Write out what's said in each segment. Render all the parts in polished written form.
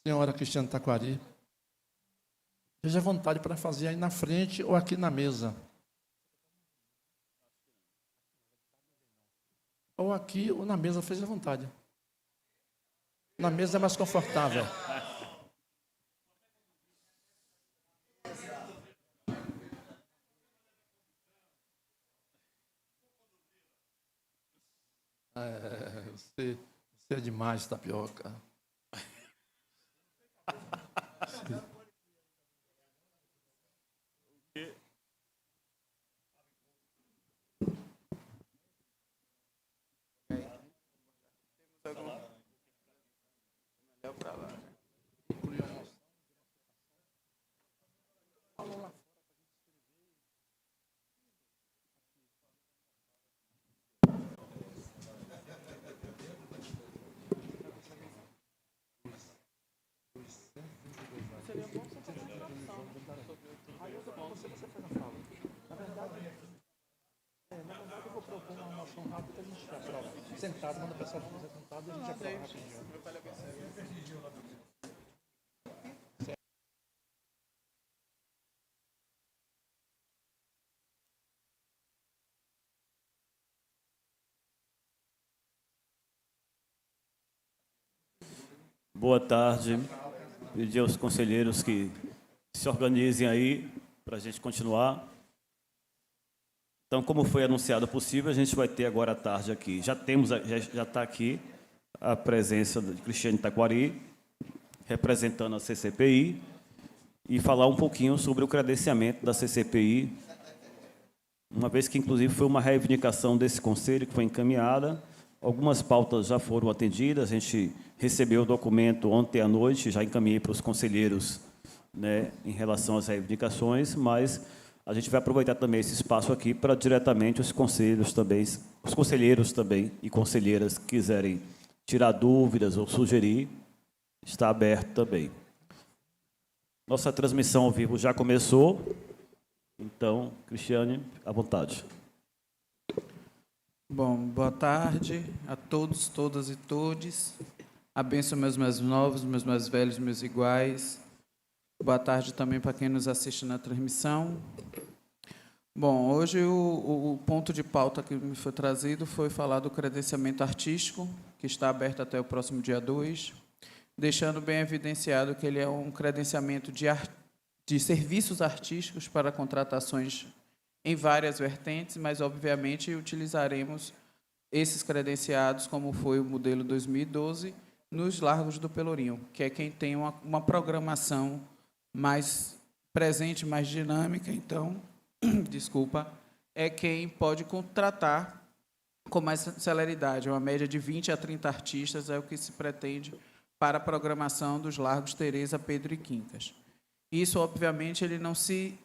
Senhora Cristiane Taquari, seja à vontade para fazer aí na frente ou aqui na mesa. Ou aqui ou na mesa, seja à vontade. Na mesa é mais confortável. Você é demais, Tapioca. Sentado, quando a pessoa estiver sentada, a gente aprova rapidinho. Boa tarde. Pedir aos conselheiros que se organizem aí para a gente continuar. Então, como foi anunciado possível, a gente vai ter agora à tarde aqui. Já está aqui a presença de Cristiane Taquari, representando a CCPI, e falar um pouquinho sobre o credenciamento da CCPI, uma vez que, inclusive, foi uma reivindicação desse conselho que foi encaminhada. Algumas pautas já foram atendidas, a gente recebeu o documento ontem à noite, já encaminhei para os conselheiros, né, em relação às reivindicações, mas a gente vai aproveitar também esse espaço aqui para diretamente os conselheiros também e conselheiras que quiserem tirar dúvidas ou sugerir, está aberto também. Nossa transmissão ao vivo já começou, então, Cristiane, à vontade. Bom, boa tarde a todos, todas e todes. Abençoe meus mais novos, meus mais velhos, meus iguais. Boa tarde também para quem nos assiste na transmissão. Bom, hoje o ponto de pauta que me foi trazido foi falar do credenciamento artístico, que está aberto até o próximo dia 2, deixando bem evidenciado que ele é um credenciamento de serviços artísticos para contratações em várias vertentes, mas, obviamente, utilizaremos esses credenciados, como foi o modelo 2012, nos Largos do Pelourinho, que é quem tem uma programação mais presente, mais dinâmica. Então, desculpa, é quem pode contratar com mais celeridade. Uma média de 20 a 30 artistas é o que se pretende para a programação dos Largos Teresa, Pedro e Quincas. Isso, obviamente, ele não se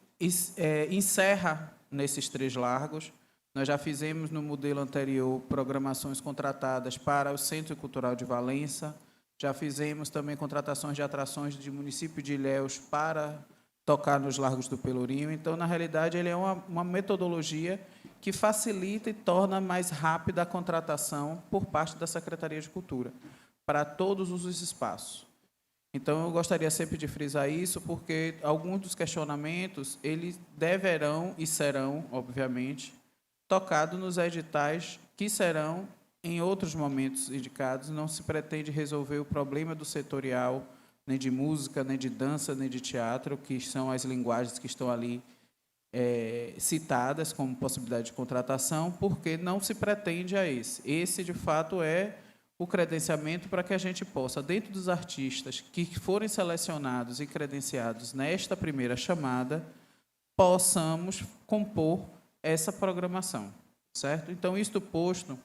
encerra nesses 3 largos. Nós já fizemos no modelo anterior programações contratadas para o Centro Cultural de Valença, já fizemos também contratações de atrações de município de Ilhéus para tocar nos Largos do Pelourinho. Então, na realidade, ele é uma metodologia que facilita e torna mais rápida a contratação por parte da Secretaria de Cultura para todos os espaços. Então, eu gostaria sempre de frisar isso, porque alguns dos questionamentos, eles deverão e serão, obviamente, tocados nos editais que serão em outros momentos indicados. Não se pretende resolver o problema do setorial, nem de música, nem de dança, nem de teatro, que são as linguagens que estão ali citadas como possibilidade de contratação, porque não se pretende a esse. Esse, de fato, é o credenciamento para que a gente possa, dentro dos artistas que forem selecionados e credenciados nesta primeira chamada, possamos compor essa programação, certo? Então, isto posto,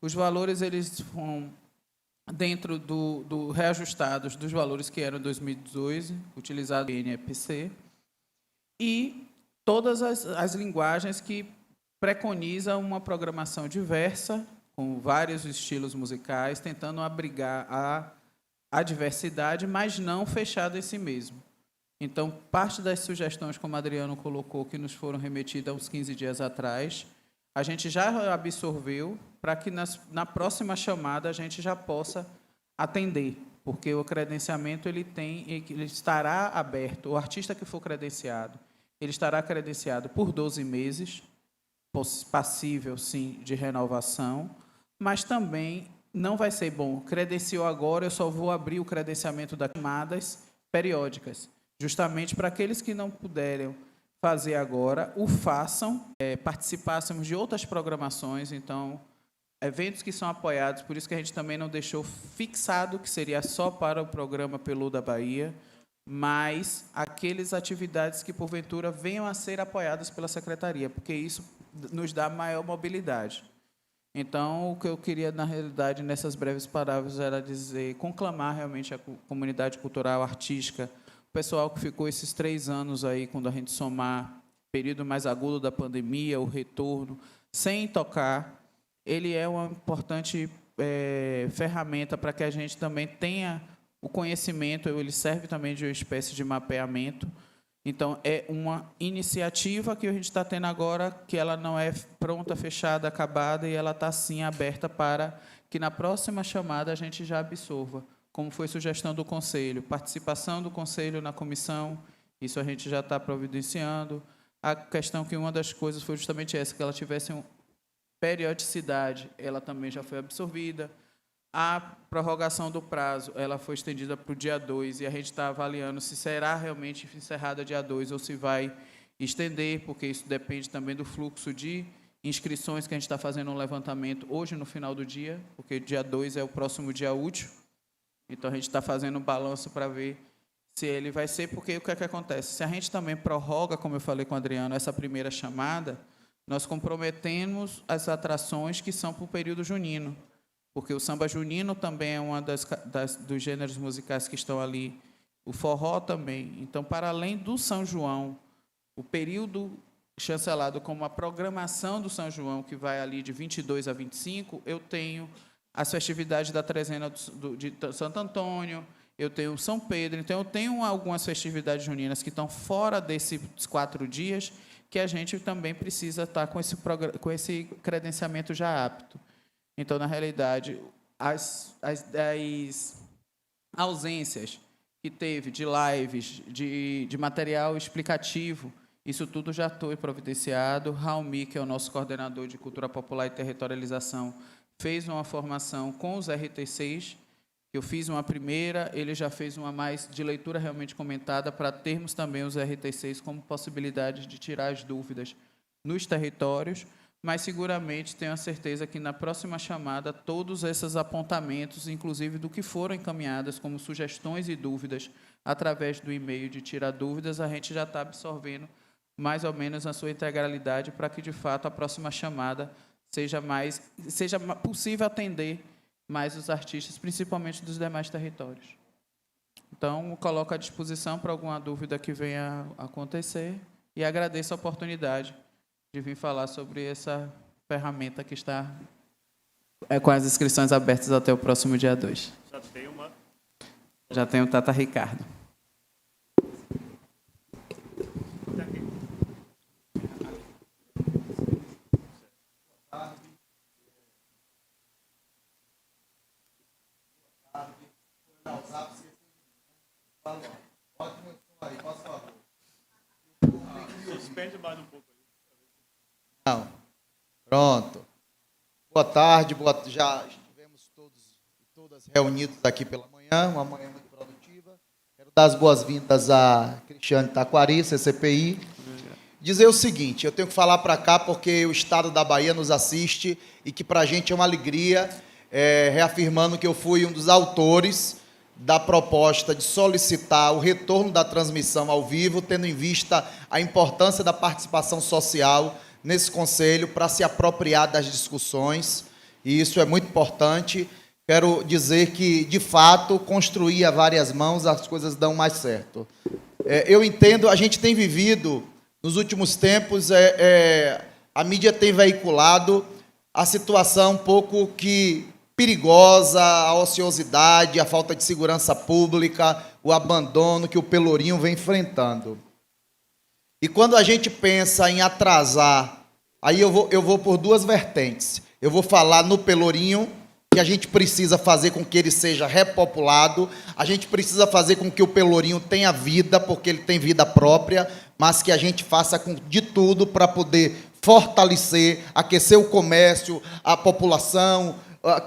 os valores eles vão dentro do reajustados dos valores que eram em 2012, utilizado em NEPC, e todas as linguagens que preconizam uma programação diversa, com vários estilos musicais, tentando abrigar a diversidade, mas não fechado em si mesmo. Então, parte das sugestões, como o Adriano colocou, que nos foram remetidas há uns 15 dias atrás, a gente já absorveu para que na próxima chamada a gente já possa atender, porque o credenciamento ele estará aberto. O artista que for credenciado, ele estará credenciado por 12 meses, passível, sim, de renovação, mas também não vai ser bom. Credenciou agora, eu só vou abrir o credenciamento das chamadas periódicas, justamente para aqueles que não puderem fazer agora, o façam, participássemos de outras programações, então, eventos que são apoiados, por isso que a gente também não deixou fixado que seria só para o programa Pelô da Bahia, mas aquelas atividades que, porventura, venham a ser apoiadas pela Secretaria, porque isso nos dá maior mobilidade. Então, o que eu queria, na realidade, nessas breves palavras, era dizer, conclamar realmente a comunidade cultural, artística, o pessoal que ficou esses 3 anos aí, quando a gente somar período mais agudo da pandemia, o retorno, sem tocar, ele é uma importante ferramenta para que a gente também tenha o conhecimento, ele serve também de uma espécie de mapeamento. Então, é uma iniciativa que a gente está tendo agora, que ela não é pronta, fechada, acabada, e ela está, sim, aberta para que, na próxima chamada, a gente já absorva, como foi sugestão do Conselho. Participação do Conselho na comissão, isso a gente já está providenciando. A questão que uma das coisas foi justamente essa, que ela tivesse uma periodicidade, ela também já foi absorvida. A prorrogação do prazo, ela foi estendida para o dia 2, e a gente está avaliando se será realmente encerrada dia 2 ou se vai estender, porque isso depende também do fluxo de inscrições que a gente está fazendo um levantamento hoje no final do dia, porque dia 2 é o próximo dia útil. Então, a gente está fazendo um balanço para ver se ele vai ser, porque o que é que acontece? Se a gente também prorroga, como eu falei com o Adriano, essa primeira chamada, nós comprometemos as atrações que são para o período junino, porque o samba junino também é uma dos gêneros musicais que estão ali, o forró também. Então, para além do São João, o período chancelado como a programação do São João, que vai ali de 22 a 25, eu tenho as festividades da trezena de Santo Antônio, eu tenho São Pedro, então eu tenho algumas festividades juninas que estão fora desses 4 dias, que a gente também precisa estar com esse credenciamento já apto. Então, na realidade, as ausências que teve de lives, de material explicativo, isso tudo já foi providenciado. Raulmi, que é o nosso coordenador de Cultura Popular e Territorialização, fez uma formação com os RT6, eu fiz uma primeira, ele já fez uma mais de leitura realmente comentada, para termos também os RT6 como possibilidade de tirar as dúvidas nos territórios, mas seguramente tenho a certeza que na próxima chamada todos esses apontamentos, inclusive do que foram encaminhadas como sugestões e dúvidas através do e-mail de tirar dúvidas, a gente já está absorvendo mais ou menos na sua integralidade, para que de fato a próxima chamada seja possível atender mais os artistas, principalmente dos demais territórios. Então, coloco à disposição para alguma dúvida que venha a acontecer e agradeço a oportunidade de vir falar sobre essa ferramenta que está com as inscrições abertas até o próximo dia 2. Já tem o Tata Ricardo. Suspende mais um pouco. Não. Pronto. Boa tarde, já estivemos todas reunidos aqui pela manhã, uma manhã muito produtiva. Quero dar as boas-vindas a Cristiane Taquari, CCPI. Dizer o seguinte, eu tenho que falar para cá porque o Estado da Bahia nos assiste e que para a gente é uma alegria, reafirmando que eu fui um dos autores da proposta de solicitar o retorno da transmissão ao vivo, tendo em vista a importância da participação social nesse conselho para se apropriar das discussões, e isso é muito importante. Quero dizer que, de fato, construir a várias mãos, as coisas dão mais certo. Eu entendo, a gente tem vivido, nos últimos tempos, a mídia tem veiculado a situação um pouco que perigosa, a ociosidade, a falta de segurança pública, o abandono que o Pelourinho vem enfrentando. E quando a gente pensa em atrasar, aí eu vou por duas vertentes. Eu vou falar no Pelourinho que a gente precisa fazer com que ele seja repopulado, a gente precisa fazer com que o Pelourinho tenha vida, porque ele tem vida própria, mas que a gente faça de tudo para poder fortalecer, aquecer o comércio, a população,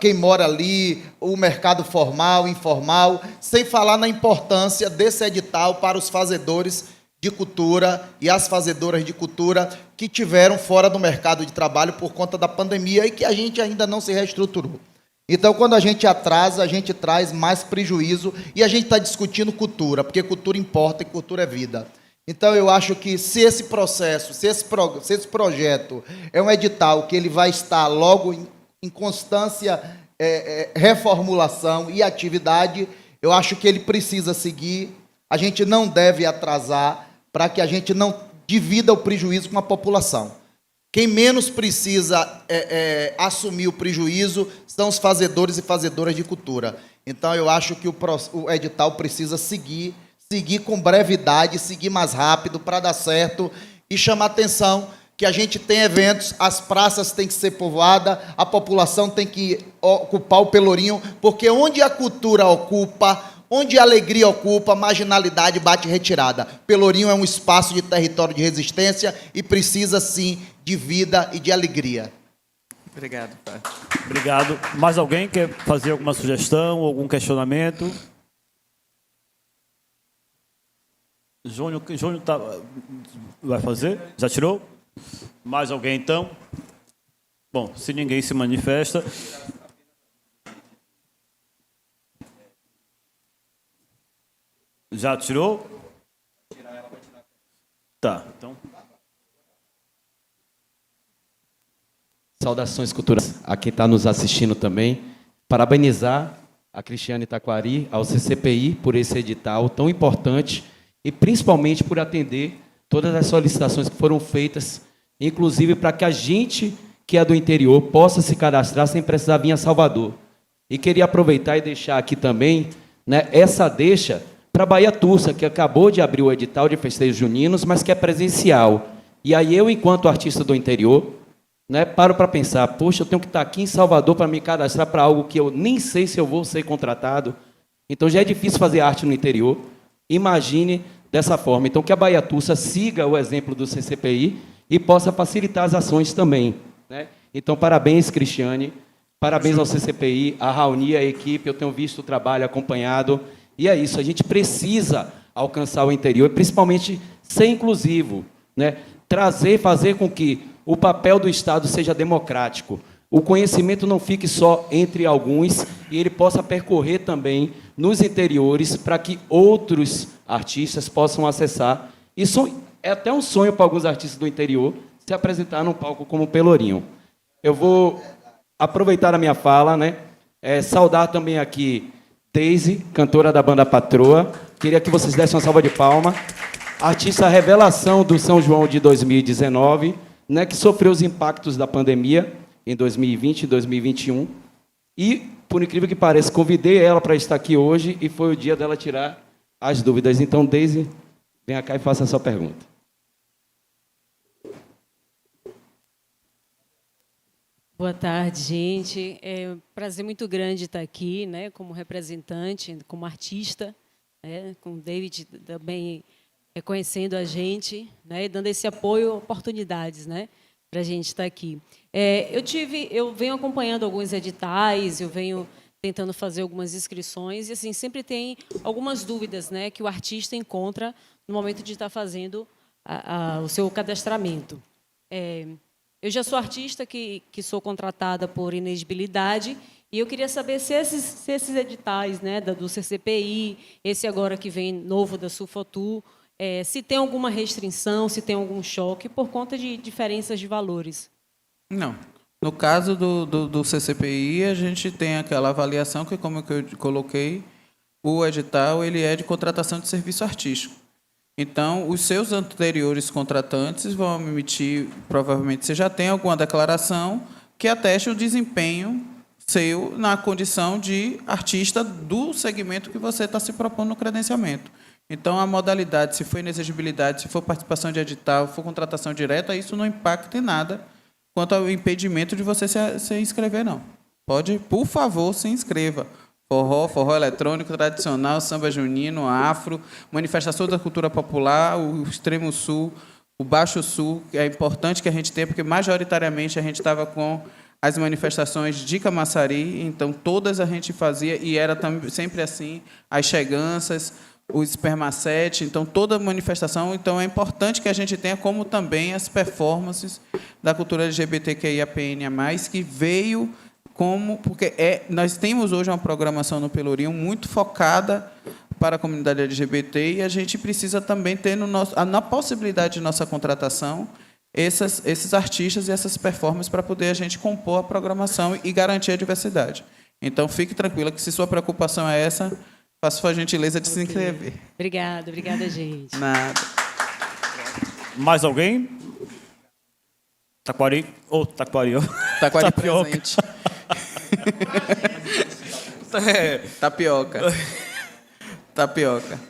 quem mora ali, o mercado formal, informal, sem falar na importância desse edital para os fazedores de cultura e as fazedoras de cultura que tiveram fora do mercado de trabalho por conta da pandemia e que a gente ainda não se reestruturou. Então, quando a gente atrasa, a gente traz mais prejuízo e a gente está discutindo cultura, porque cultura importa e cultura é vida. Então, eu acho que se esse processo, se esse projeto é um edital que ele vai estar logo em constância, reformulação e atividade, eu acho que ele precisa seguir, a gente não deve atrasar para que a gente não divida o prejuízo com a população. Quem menos precisa assumir o prejuízo são os fazedores e fazedoras de cultura. Então, eu acho que o edital precisa seguir com brevidade, seguir mais rápido para dar certo e chamar atenção que a gente tem eventos, as praças têm que ser povoadas, a população tem que ocupar o Pelourinho, porque onde a cultura ocupa, onde a alegria ocupa, a marginalidade bate retirada. Pelourinho é um espaço de território de resistência e precisa, sim, de vida e de alegria. Obrigado, pai. Obrigado. Mais alguém quer fazer alguma sugestão, algum questionamento? Júnior vai fazer? Já tirou? Mais alguém, então? Bom, se ninguém se manifesta... Já tirou? Tá, então... Saudações culturais a quem está nos assistindo também. Parabenizar a Cristiane Taquari, ao CCPI, por esse edital tão importante e principalmente por atender todas as solicitações que foram feitas, inclusive para que a gente que é do interior possa se cadastrar sem precisar vir a Salvador. E queria aproveitar e deixar aqui também, né, essa deixa para a Baiatusca, que acabou de abrir o edital de festejos juninos, mas que é presencial. E aí eu, enquanto artista do interior, né, paro para pensar, poxa, eu tenho que estar aqui em Salvador para me cadastrar para algo que eu nem sei se eu vou ser contratado. Então já é difícil fazer arte no interior. Imagine dessa forma. Então que a Baiatusca siga o exemplo do CCPI e possa facilitar as ações também, né? Então parabéns, Cristiane, parabéns ao CCPI, a Raoni, a equipe, eu tenho visto o trabalho, acompanhado, e é isso, a gente precisa alcançar o interior, principalmente ser inclusivo, né? Trazer, fazer com que o papel do Estado seja democrático, o conhecimento não fique só entre alguns e ele possa percorrer também nos interiores para que outros artistas possam acessar. Isso é até um sonho para alguns artistas do interior se apresentar num palco como o Pelourinho. Eu vou aproveitar a minha fala, né? Saudar também aqui Deise, cantora da banda Patroa. Queria que vocês dessem uma salva de palmas. Artista revelação do São João de 2019, né, que sofreu os impactos da pandemia em 2020 e 2021. E, por incrível que pareça, convidei ela para estar aqui hoje e foi o dia dela tirar as dúvidas. Então, Deise, venha cá e faça a sua pergunta. Boa tarde, gente. É um prazer muito grande estar aqui, né, como representante, como artista, né, com o David também reconhecendo a gente, né, e dando esse apoio, oportunidades, né, para a gente estar aqui. Eu venho acompanhando alguns editais, eu venho tentando fazer algumas inscrições e assim sempre tem algumas dúvidas, né, que o artista encontra no momento de estar fazendo o seu cadastramento. Eu já sou artista que sou contratada por inexigibilidade e eu queria saber se esses editais, né, do CCPI, esse agora que vem novo da Sulfotur, se tem alguma restrição, se tem algum choque por conta de diferenças de valores. Não. No caso do CCPI, a gente tem aquela avaliação que, como eu coloquei, o edital ele é de contratação de serviço artístico. Então, os seus anteriores contratantes vão emitir, provavelmente você já tem alguma declaração que ateste o desempenho seu na condição de artista do segmento que você está se propondo no credenciamento. Então, a modalidade, se for inexigibilidade, se for participação de edital, se for contratação direta, isso não impacta em nada quanto ao impedimento de você se inscrever, não. Pode, por favor, se inscreva. Forró, forró eletrônico, tradicional, samba junino, afro, manifestação da cultura popular, o Extremo Sul, o Baixo Sul, que é importante que a gente tenha, porque majoritariamente a gente estava com as manifestações de Camaçari, então todas a gente fazia, e era sempre assim, as cheganças, o Espermacete, então toda manifestação, então é importante que a gente tenha, como também as performances da cultura LGBTQIAPN+, que veio como, porque nós temos hoje uma programação no Pelourinho muito focada para a comunidade LGBT e a gente precisa também ter na possibilidade de nossa contratação esses artistas e essas performances para poder a gente compor a programação e garantir a diversidade. Então, fique tranquila que se sua preocupação é essa, faça a gentileza de se inscrever. Obrigada, gente. Nada. Mais alguém? Taquari? Taquari, ó. Taquari Tapioca. presente. Tapioca. Tapioca.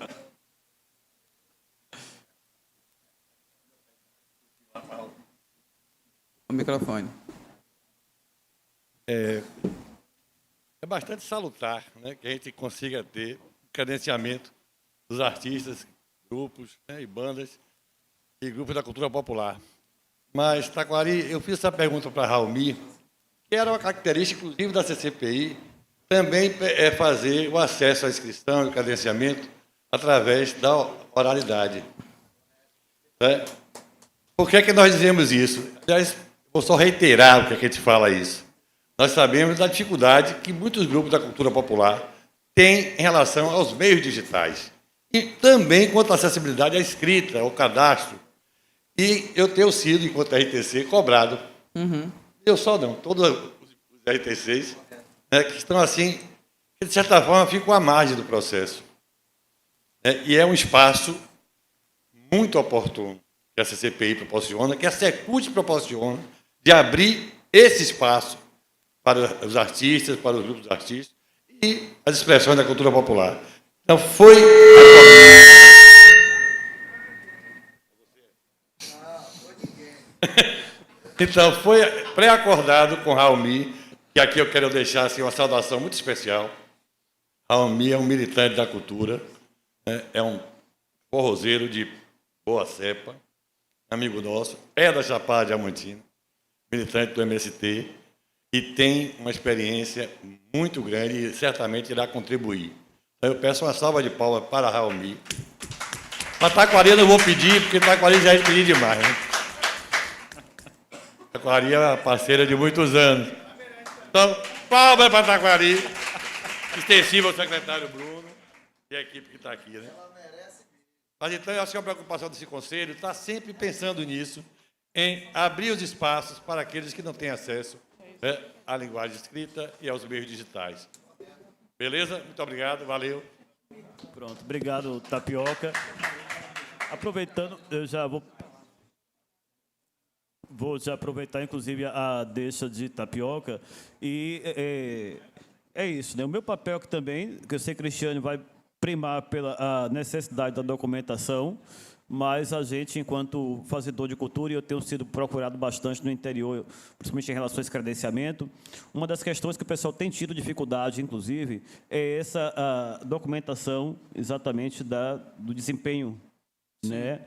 O microfone. É bastante salutar, né, que a gente consiga ter o credenciamento dos artistas, grupos, né, e bandas e grupos da cultura popular. Mas, Taquari, eu fiz essa pergunta para Raulmi, que era uma característica, inclusive, da CCPI, também é fazer o acesso à inscrição e o credenciamento através da oralidade. Né? Por que é que nós dizemos isso? Aliás, vou só reiterar o que é que a gente fala isso. Nós sabemos da dificuldade que muitos grupos da cultura popular têm em relação aos meios digitais. E também quanto à acessibilidade à escrita, ao cadastro. E eu tenho sido, enquanto RTC, cobrado. Eu só não, todos os RTCs, né, que estão assim, que de certa forma ficam à margem do processo. E é um espaço muito oportuno que a CCPI proporciona, que a Secult proporciona, de abrir esse espaço para os artistas, para os grupos de artistas e as expressões da cultura popular. Então, foi pré-acordado com Raulmi, que aqui eu quero deixar assim, uma saudação muito especial. Raulmi é um militante da cultura, né, é um forrozeiro de boa cepa, amigo nosso, é da Chapada Diamantina, militante do MST, e tem uma experiência muito grande e certamente irá contribuir. Então, eu peço uma salva de palmas para Raulmi. Para Taquari eu não vou pedir, porque Taquari já é pedir demais. Né? Taquari é uma parceira de muitos anos. Então, palmas para Taquari, extensiva ao secretário Bruno e a equipe que está aqui. Né? Mas então, eu acho que a preocupação desse conselho está sempre pensando nisso, em abrir os espaços para aqueles que não têm acesso, né, à linguagem escrita e aos meios digitais. Beleza? Muito obrigado, valeu. Pronto, obrigado, Tapioca. Aproveitando, eu já vou já aproveitar, inclusive, a deixa de Tapioca. E é isso, né? O meu papel aqui também, que eu sei que o Cristiano vai primar pela necessidade da documentação, mas a gente, enquanto fazedor de cultura, e eu tenho sido procurado bastante no interior, principalmente em relação a esse credenciamento, uma das questões que o pessoal tem tido dificuldade, inclusive, é essa documentação exatamente do desempenho, né?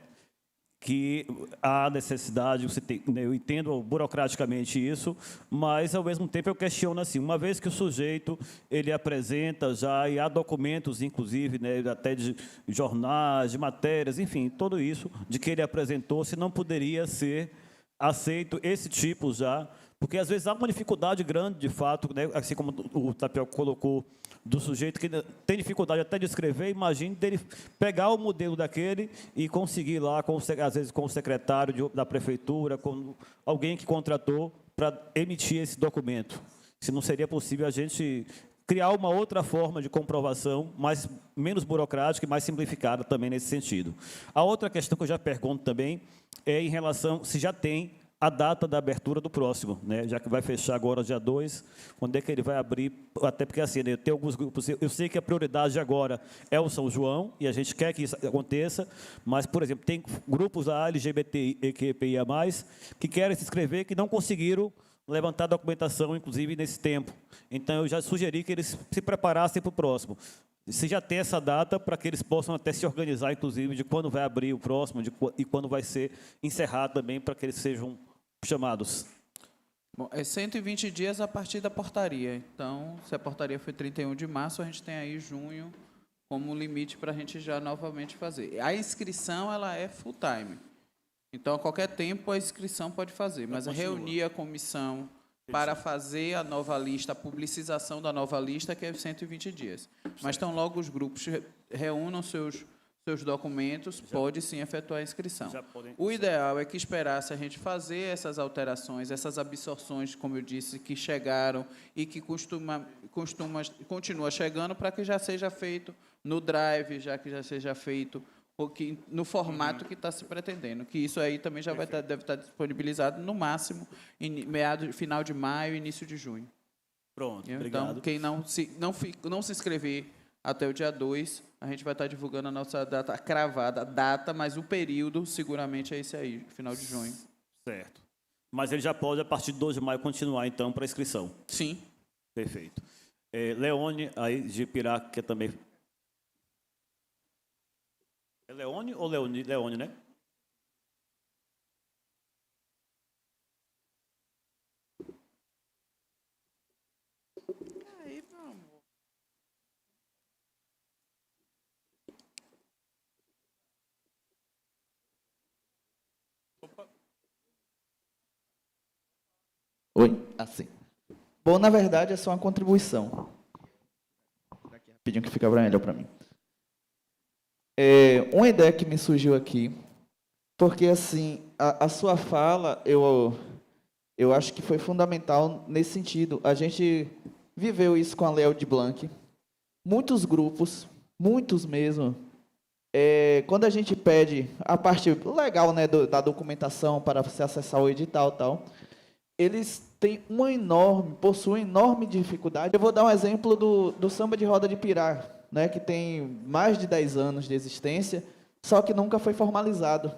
Que há necessidade, eu entendo burocraticamente isso, mas, ao mesmo tempo, eu questiono assim, uma vez que o sujeito ele apresenta já, e há documentos, inclusive, né, até de jornais, de matérias, enfim, tudo isso, de que ele apresentou, se não poderia ser aceito esse tipo já, porque, às vezes, há uma dificuldade grande, de fato, né, assim como o Tapioca colocou, do sujeito que tem dificuldade até de escrever, imagine dele pegar o modelo daquele e conseguir lá, às vezes com o secretário da prefeitura, com alguém que contratou para emitir esse documento. Se não seria possível a gente criar uma outra forma de comprovação, menos burocrática e mais simplificada também nesse sentido. A outra questão que eu já pergunto também é em relação se já tem a data da abertura do próximo, né? Já que vai fechar agora dia 2, quando é que ele vai abrir, até porque assim, né, tem alguns grupos, eu sei que a prioridade agora é o São João, e a gente quer que isso aconteça, mas, por exemplo, tem grupos da LGBTQIA+, que querem se inscrever, que não conseguiram levantar documentação, inclusive, nesse tempo. Então, eu já sugeri que eles se preparassem para o próximo. Se já tem essa data, para que eles possam até se organizar, inclusive, de quando vai abrir o próximo e quando vai ser encerrado também, para que eles sejam chamados. Bom, é 120 dias a partir da portaria. Então, se a portaria foi 31 de março, a gente tem aí junho como limite para a gente já novamente fazer. A inscrição, ela é full time. Então, a qualquer tempo, a inscrição pode fazer. Mas reunir a comissão para fazer a nova lista, a publicização da nova lista, que é 120 dias. Mas, então, logo os grupos reúnam seus documentos, pode sim efetuar a inscrição. O ideal é que esperasse a gente fazer essas alterações, essas absorções, como eu disse, que chegaram e que continua chegando, para que já seja feito no Drive, já que já seja feito no formato que está se pretendendo. Que isso aí também já deve estar disponibilizado no máximo final de maio, início de junho. Pronto, Então, obrigado. quem não se inscrever até o dia 2, a gente vai estar divulgando a nossa data cravada, mas o período seguramente é esse aí, final de junho. Certo. Mas ele já pode, a partir de 2 de maio, continuar, então, para inscrição. Sim. Perfeito. Leone, aí, de Pirá, que é também... É Leone ou Leone? Leone, né? Aí, meu amor. Oi, assim. Bom, na verdade, é só uma contribuição. Daqui rapidinho que fica melhor para mim. Uma ideia que me surgiu aqui, porque assim, a sua fala, eu acho que foi fundamental nesse sentido. A gente viveu isso com a Léo de Blanc. Muitos grupos, muitos mesmo, quando a gente pede a parte legal, né, da documentação para você acessar o edital e tal, eles possuem enorme dificuldade. Eu vou dar um exemplo do Samba de Roda de Pirá, né, que tem mais de 10 anos de existência, só que nunca foi formalizado.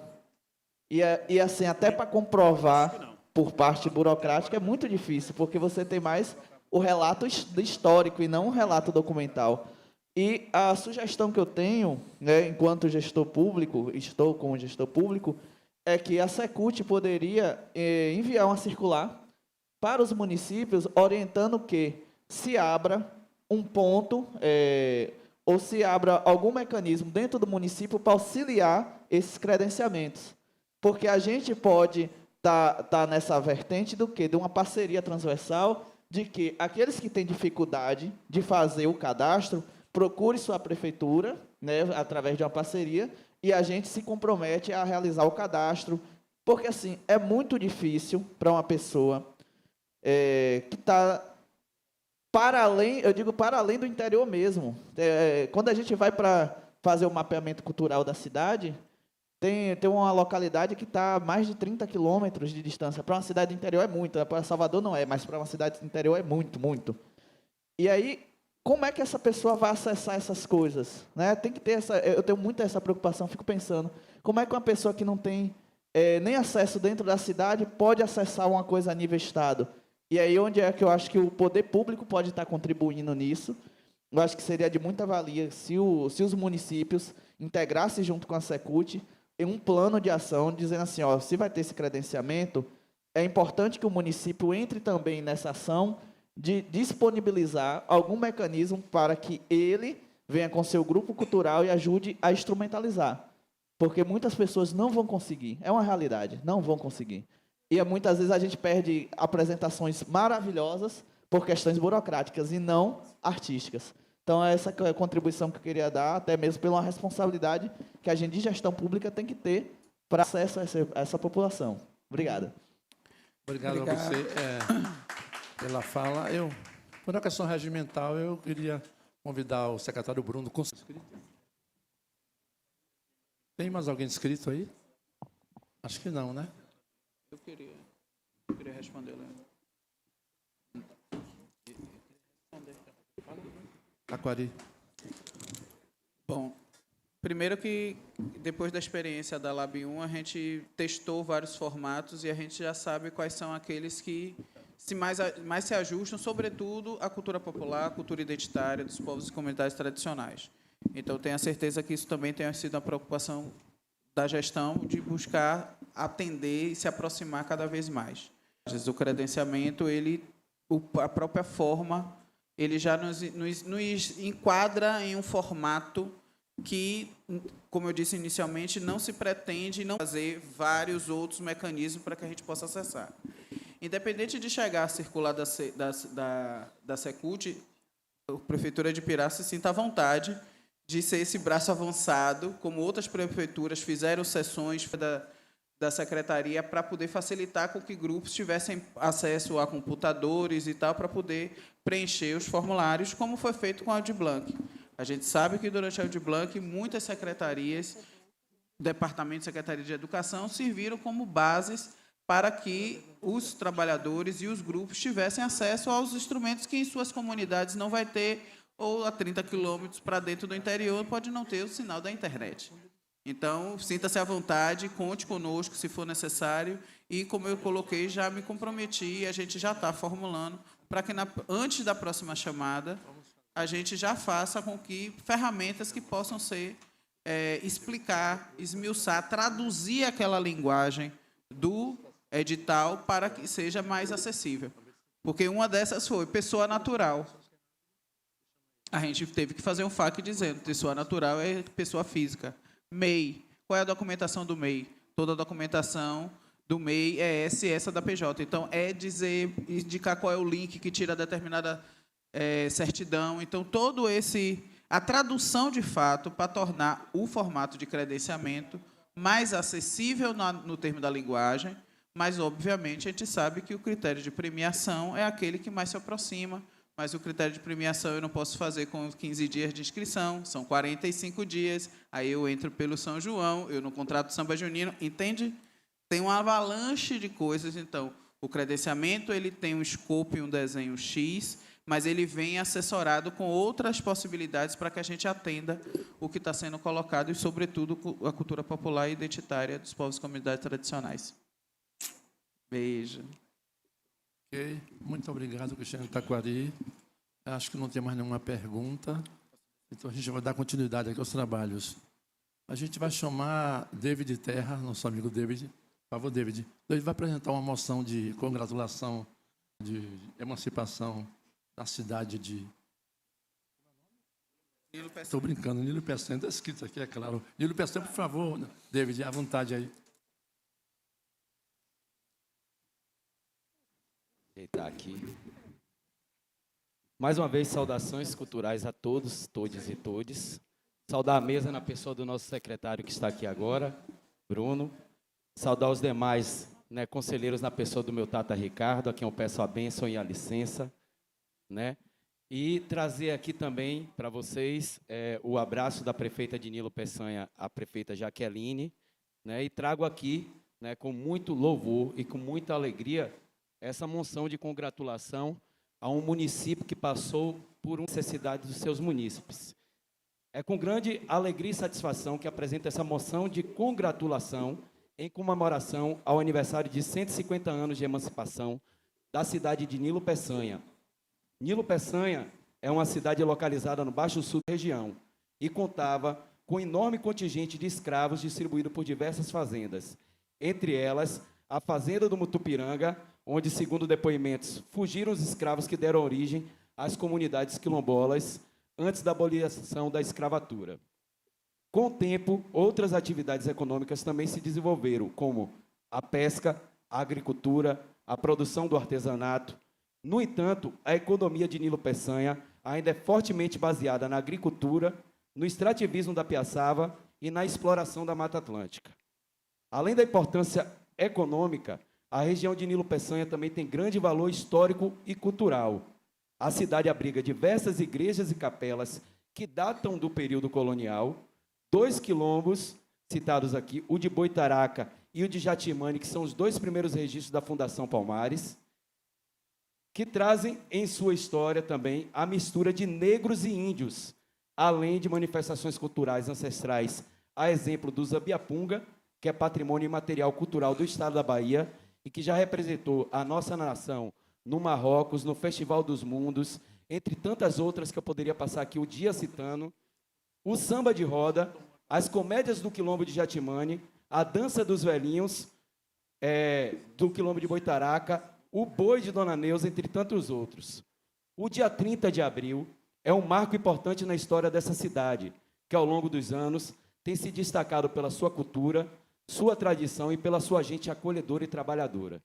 E assim, até para comprovar por parte burocrática é muito difícil, porque você tem mais o relato histórico e não o relato documental. E a sugestão que eu tenho, né, enquanto gestor público, estou como gestor público, é que a Secult poderia enviar uma circular para os municípios orientando que se abra um ponto ou se abra algum mecanismo dentro do município para auxiliar esses credenciamentos. Porque a gente pode estar nessa vertente do quê? De uma parceria transversal, de que aqueles que têm dificuldade de fazer o cadastro, procure sua prefeitura, né, através de uma parceria, e a gente se compromete a realizar o cadastro, porque assim, é muito difícil para uma pessoa que está para além, eu digo para além do interior mesmo. Quando a gente vai para fazer o mapeamento cultural da cidade, tem uma localidade que está a mais de 30 quilômetros de distância. Para uma cidade do interior é muito, para Salvador não é, mas para uma cidade do interior é muito, muito. E aí, como é que essa pessoa vai acessar essas coisas? Né? Tem que ter eu tenho muito essa preocupação, fico pensando, como é que uma pessoa que não tem nem acesso dentro da cidade pode acessar uma coisa a nível estado? E aí onde é que eu acho que o poder público pode estar contribuindo nisso? Eu acho que seria de muita valia se os municípios integrassem junto com a Secult em um plano de ação, dizendo assim, ó, se vai ter esse credenciamento, é importante que o município entre também nessa ação de disponibilizar algum mecanismo para que ele venha com seu grupo cultural e ajude a instrumentalizar. Porque muitas pessoas não vão conseguir, é uma realidade, não vão conseguir. E muitas vezes a gente perde apresentações maravilhosas por questões burocráticas e não artísticas. Então, essa é a contribuição que eu queria dar, até mesmo pela responsabilidade que a gente de gestão pública tem que ter para acesso a essa população. Obrigado. Obrigado a você pela fala. Por uma questão regimental, eu queria convidar o secretário Bruno. Tem mais alguém inscrito aí? Acho que não, né? Eu queria responder, Leandro. Taquari. Bom, primeiro que depois da experiência da Lab 1, a gente testou vários formatos e a gente já sabe quais são aqueles que mais se ajustam, sobretudo, à cultura popular, à cultura identitária dos povos e comunidades tradicionais. Então, tenho a certeza que isso também tenha sido a preocupação da gestão de buscar atender e se aproximar cada vez mais. O credenciamento, a própria forma, ele já nos enquadra em um formato que, como eu disse inicialmente, não se pretende não fazer vários outros mecanismos para que a gente possa acessar. Independente de chegar a circular da Secult, a Prefeitura de Pirá se sinta à vontade de ser esse braço avançado, como outras prefeituras fizeram sessões da Secretaria para poder facilitar com que grupos tivessem acesso a computadores e tal, para poder preencher os formulários, como foi feito com a Aldir Blanc. A gente sabe que, durante a Aldir Blanc, muitas secretarias, departamentos de Secretaria de Educação, serviram como bases para que os trabalhadores e os grupos tivessem acesso aos instrumentos que, em suas comunidades, não vai ter, ou a 30 quilômetros para dentro do interior, pode não ter o sinal da internet. Então, sinta-se à vontade, conte conosco se for necessário, e, como eu coloquei, já me comprometi, e a gente já está formulando, para que, antes da próxima chamada, a gente já faça com que ferramentas que possam ser, explicar, esmiuçar, traduzir aquela linguagem do edital para que seja mais acessível. Porque uma dessas foi pessoa natural. A gente teve que fazer um FAQ dizendo pessoa natural é pessoa física. MEI. Qual é a documentação do MEI? Toda a documentação do MEI é essa da PJ. Então, indicar qual é o link que tira determinada certidão. Então, a tradução de fato para tornar o formato de credenciamento mais acessível no termo da linguagem, mas, obviamente, a gente sabe que o critério de premiação é aquele que mais se aproxima, mas o critério de premiação eu não posso fazer com 15 dias de inscrição, são 45 dias, aí eu entro pelo São João, eu não contrato samba junino, entende? Tem uma avalanche de coisas, então, o credenciamento ele tem um escopo e um desenho X, mas ele vem assessorado com outras possibilidades para que a gente atenda o que está sendo colocado e, sobretudo, a cultura popular e identitária dos povos e comunidades tradicionais. Beijo. Ok. Muito obrigado, Cristiano Taquari. Acho que não tem mais nenhuma pergunta. Então, a gente vai dar continuidade aqui aos trabalhos. A gente vai chamar David Terra, nosso amigo David. Por favor, David. David vai apresentar uma moção de congratulação, de emancipação da cidade de... Estou brincando, Nilo Peçanha. Está escrito aqui, é claro. Nilo Peçanha, por favor, David, à vontade aí. Está aqui. Mais uma vez, saudações culturais a todos, todes e todes. Saudar a mesa na pessoa do nosso secretário que está aqui agora, Bruno. Saudar os demais conselheiros na pessoa do meu tata Ricardo, a quem eu peço a bênção e a licença. E trazer aqui também para vocês o abraço da prefeita de Nilo Peçanha, a prefeita Jaqueline. E trago aqui, com muito louvor e com muita alegria, essa moção de congratulação a um município que passou por uma necessidade dos seus munícipes. É com grande alegria e satisfação que apresento essa moção de congratulação em comemoração ao aniversário de 150 anos de emancipação da cidade de Nilo Peçanha. Nilo Peçanha é uma cidade localizada no Baixo Sul da região e contava com um enorme contingente de escravos distribuído por diversas fazendas, entre elas a fazenda do Mutupiranga, onde, segundo depoimentos, fugiram os escravos que deram origem às comunidades quilombolas antes da abolição da escravatura. Com o tempo, outras atividades econômicas também se desenvolveram, como a pesca, a agricultura, a produção do artesanato. No entanto, a economia de Nilo Peçanha ainda é fortemente baseada na agricultura, no extrativismo da piaçava e na exploração da Mata Atlântica. Além da importância econômica, a região de Nilo Peçanha também tem grande valor histórico e cultural. A cidade abriga diversas igrejas e capelas que datam do período colonial, 2 quilombos citados aqui, o de Boitaraca e o de Jatimane, que são os 2 primeiros registros da Fundação Palmares, que trazem em sua história também a mistura de negros e índios, além de manifestações culturais ancestrais, a exemplo do Zambiapunga, que é patrimônio imaterial cultural do estado da Bahia e que já representou a nossa nação no Marrocos, no Festival dos Mundos, entre tantas outras que eu poderia passar aqui o dia citando, o samba de roda, as comédias do Quilombo de Jatimane, a dança dos velhinhos, do Quilombo de Boitaraca, o boi de Dona Neuza, entre tantos outros. O dia 30 de abril é um marco importante na história dessa cidade, que ao longo dos anos tem se destacado pela sua cultura, sua tradição e pela sua gente acolhedora e trabalhadora.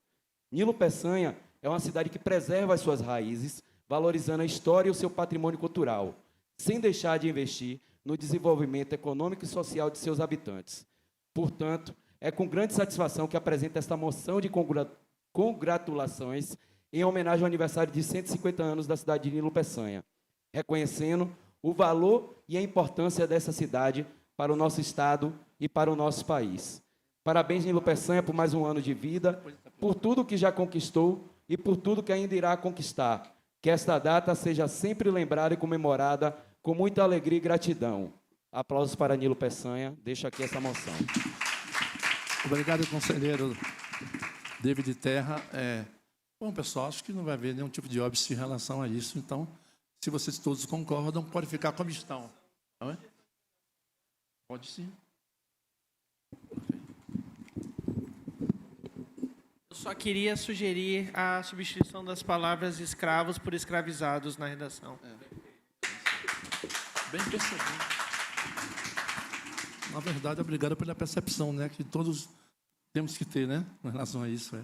Nilo Peçanha é uma cidade que preserva as suas raízes, valorizando a história e o seu patrimônio cultural, sem deixar de investir no desenvolvimento econômico e social de seus habitantes. Portanto, é com grande satisfação que apresento esta moção de congratulações em homenagem ao aniversário de 150 anos da cidade de Nilo Peçanha, reconhecendo o valor e a importância dessa cidade para o nosso estado e para o nosso país. Parabéns, Nilo Peçanha, por mais um ano de vida, por tudo que já conquistou e por tudo que ainda irá conquistar. Que esta data seja sempre lembrada e comemorada com muita alegria e gratidão. Aplausos para Nilo Peçanha. Deixo aqui essa moção. Obrigado, conselheiro David Terra. Bom, pessoal, acho que não vai haver nenhum tipo de óbice em relação a isso. Então, se vocês todos concordam, pode ficar como estão. Não é? Pode sim. Eu só queria sugerir a substituição das palavras escravos por escravizados na redação. Bem percebido. Na verdade, obrigado pela percepção, né, que todos temos que ter, né, em relação a isso.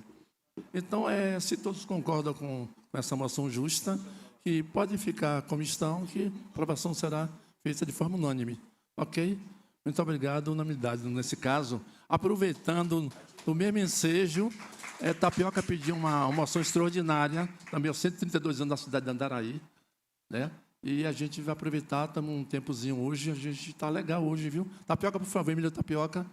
Então, se todos concordam com essa moção justa, que pode ficar como estão, que a aprovação será feita de forma unânime. Ok? Muito obrigado, unanimidade. Nesse caso, aproveitando o mesmo ensejo, Tapioca pediu uma moção extraordinária, também aos 132 anos da cidade de Andaraí, né? E a gente vai aproveitar, estamos um tempozinho hoje, a gente está legal hoje, viu? Tapioca, por favor, Emílio Tapioca,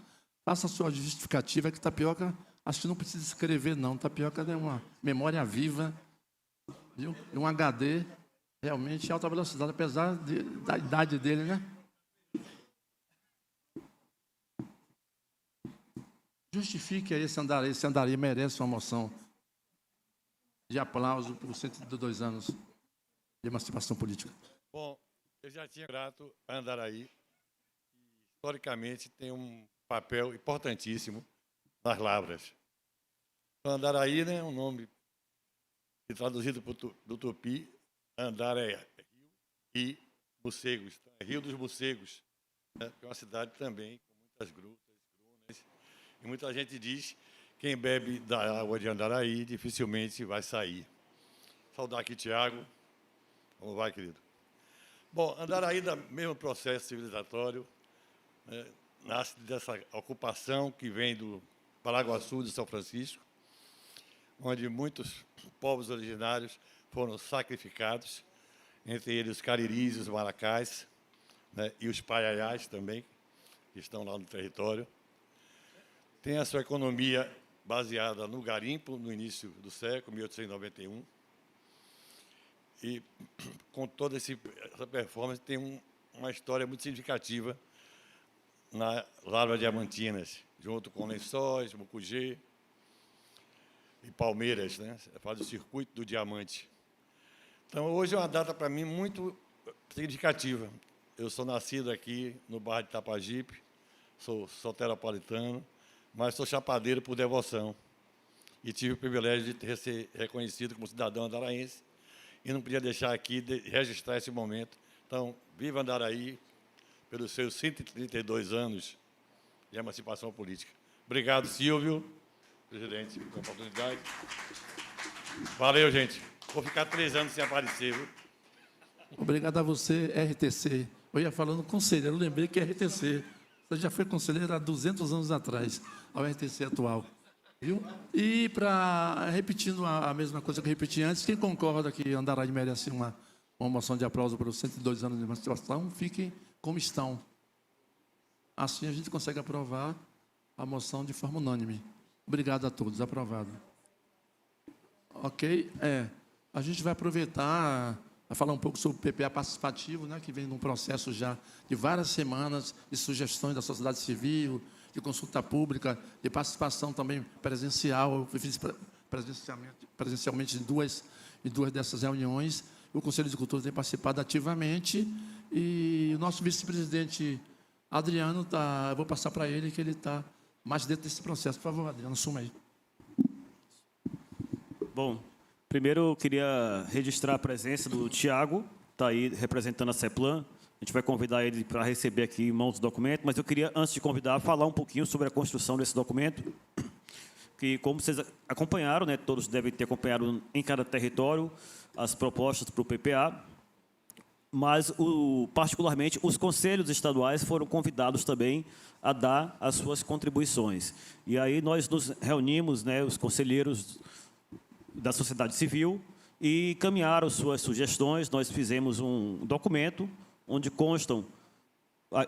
faça a sua justificativa, que Tapioca, acho que não precisa escrever, não. Tapioca é uma memória viva, viu? E um HD realmente alta velocidade, apesar da idade dele, né? Justifique aí esse Andaraí merece uma moção de aplauso por 102 anos de emancipação política. Bom, eu já tinha grato a Andaraí, que historicamente tem um papel importantíssimo nas lavras. Andaraí, né, é um nome que traduzido do tupi, Andar é rio e Morcegos, então é Rio dos Morcegos, né, que é uma cidade também com muitas grutas, grunas, e muita gente diz que quem bebe da água de Andaraí dificilmente vai sair. Saudar aqui, Tiago. Como vai, querido? Bom, Andaraí, do mesmo processo civilizatório, né, nasce dessa ocupação que vem do Paraguaçu de São Francisco, onde muitos povos originários foram sacrificados, entre eles os cariris, os maracás, né, e os paiaiás também, que estão lá no território. Tem a sua economia baseada no garimpo, no início do século, 1891, e com toda essa performance tem uma história muito significativa na Lavra Diamantinas, junto com Lençóis, Mucugê e Palmeiras, né? Faz o circuito do diamante. Então, hoje é uma data para mim muito significativa. Eu sou nascido aqui no bairro de Tapajipe, sou soteropolitano, mas sou chapadeiro por devoção e tive o privilégio de ser reconhecido como cidadão andaraense. E não podia deixar aqui de registrar esse momento. Então, viva Andaraí pelos seus 132 anos de emancipação política. Obrigado, Silvio, presidente, pela oportunidade. Valeu, gente. Vou ficar 3 anos sem aparecer, viu? Obrigado a você, RTC. Eu ia falando conselheiro, eu lembrei que é RTC. Você já foi conselheiro há 200 anos atrás, ao RTC atual. Viu? E, repetindo a mesma coisa que eu repeti antes, quem concorda que Andaraí merece uma moção de aplauso pelos 102 anos de emancipação, fiquem como estão. Assim a gente consegue aprovar a moção de forma unânime. Obrigado a todos. Aprovado. Ok? A gente vai aproveitar a falar um pouco sobre o PPA participativo, né, que vem num processo já de várias semanas de sugestões da sociedade civil, de consulta pública, de participação também presencial. Eu fiz presencialmente em duas dessas reuniões. O Conselho de Cultura tem participado ativamente e o nosso vice-presidente Adriano eu vou passar para ele, que ele está mais dentro desse processo. Por favor, Adriano, assuma aí. Bom, primeiro eu queria registrar a presença do Tiago, está aí representando a CEPLAN. A gente vai convidar ele para receber aqui em mãos o documento, mas eu queria, antes de convidar, falar um pouquinho sobre a construção desse documento, que, como vocês acompanharam, né, todos devem ter acompanhado em cada território as propostas para o PPA, mas, particularmente, os conselhos estaduais foram convidados também a dar as suas contribuições. E aí nós nos reunimos, né, os conselheiros da sociedade civil, e encaminharam suas sugestões. Nós fizemos um documento onde constam,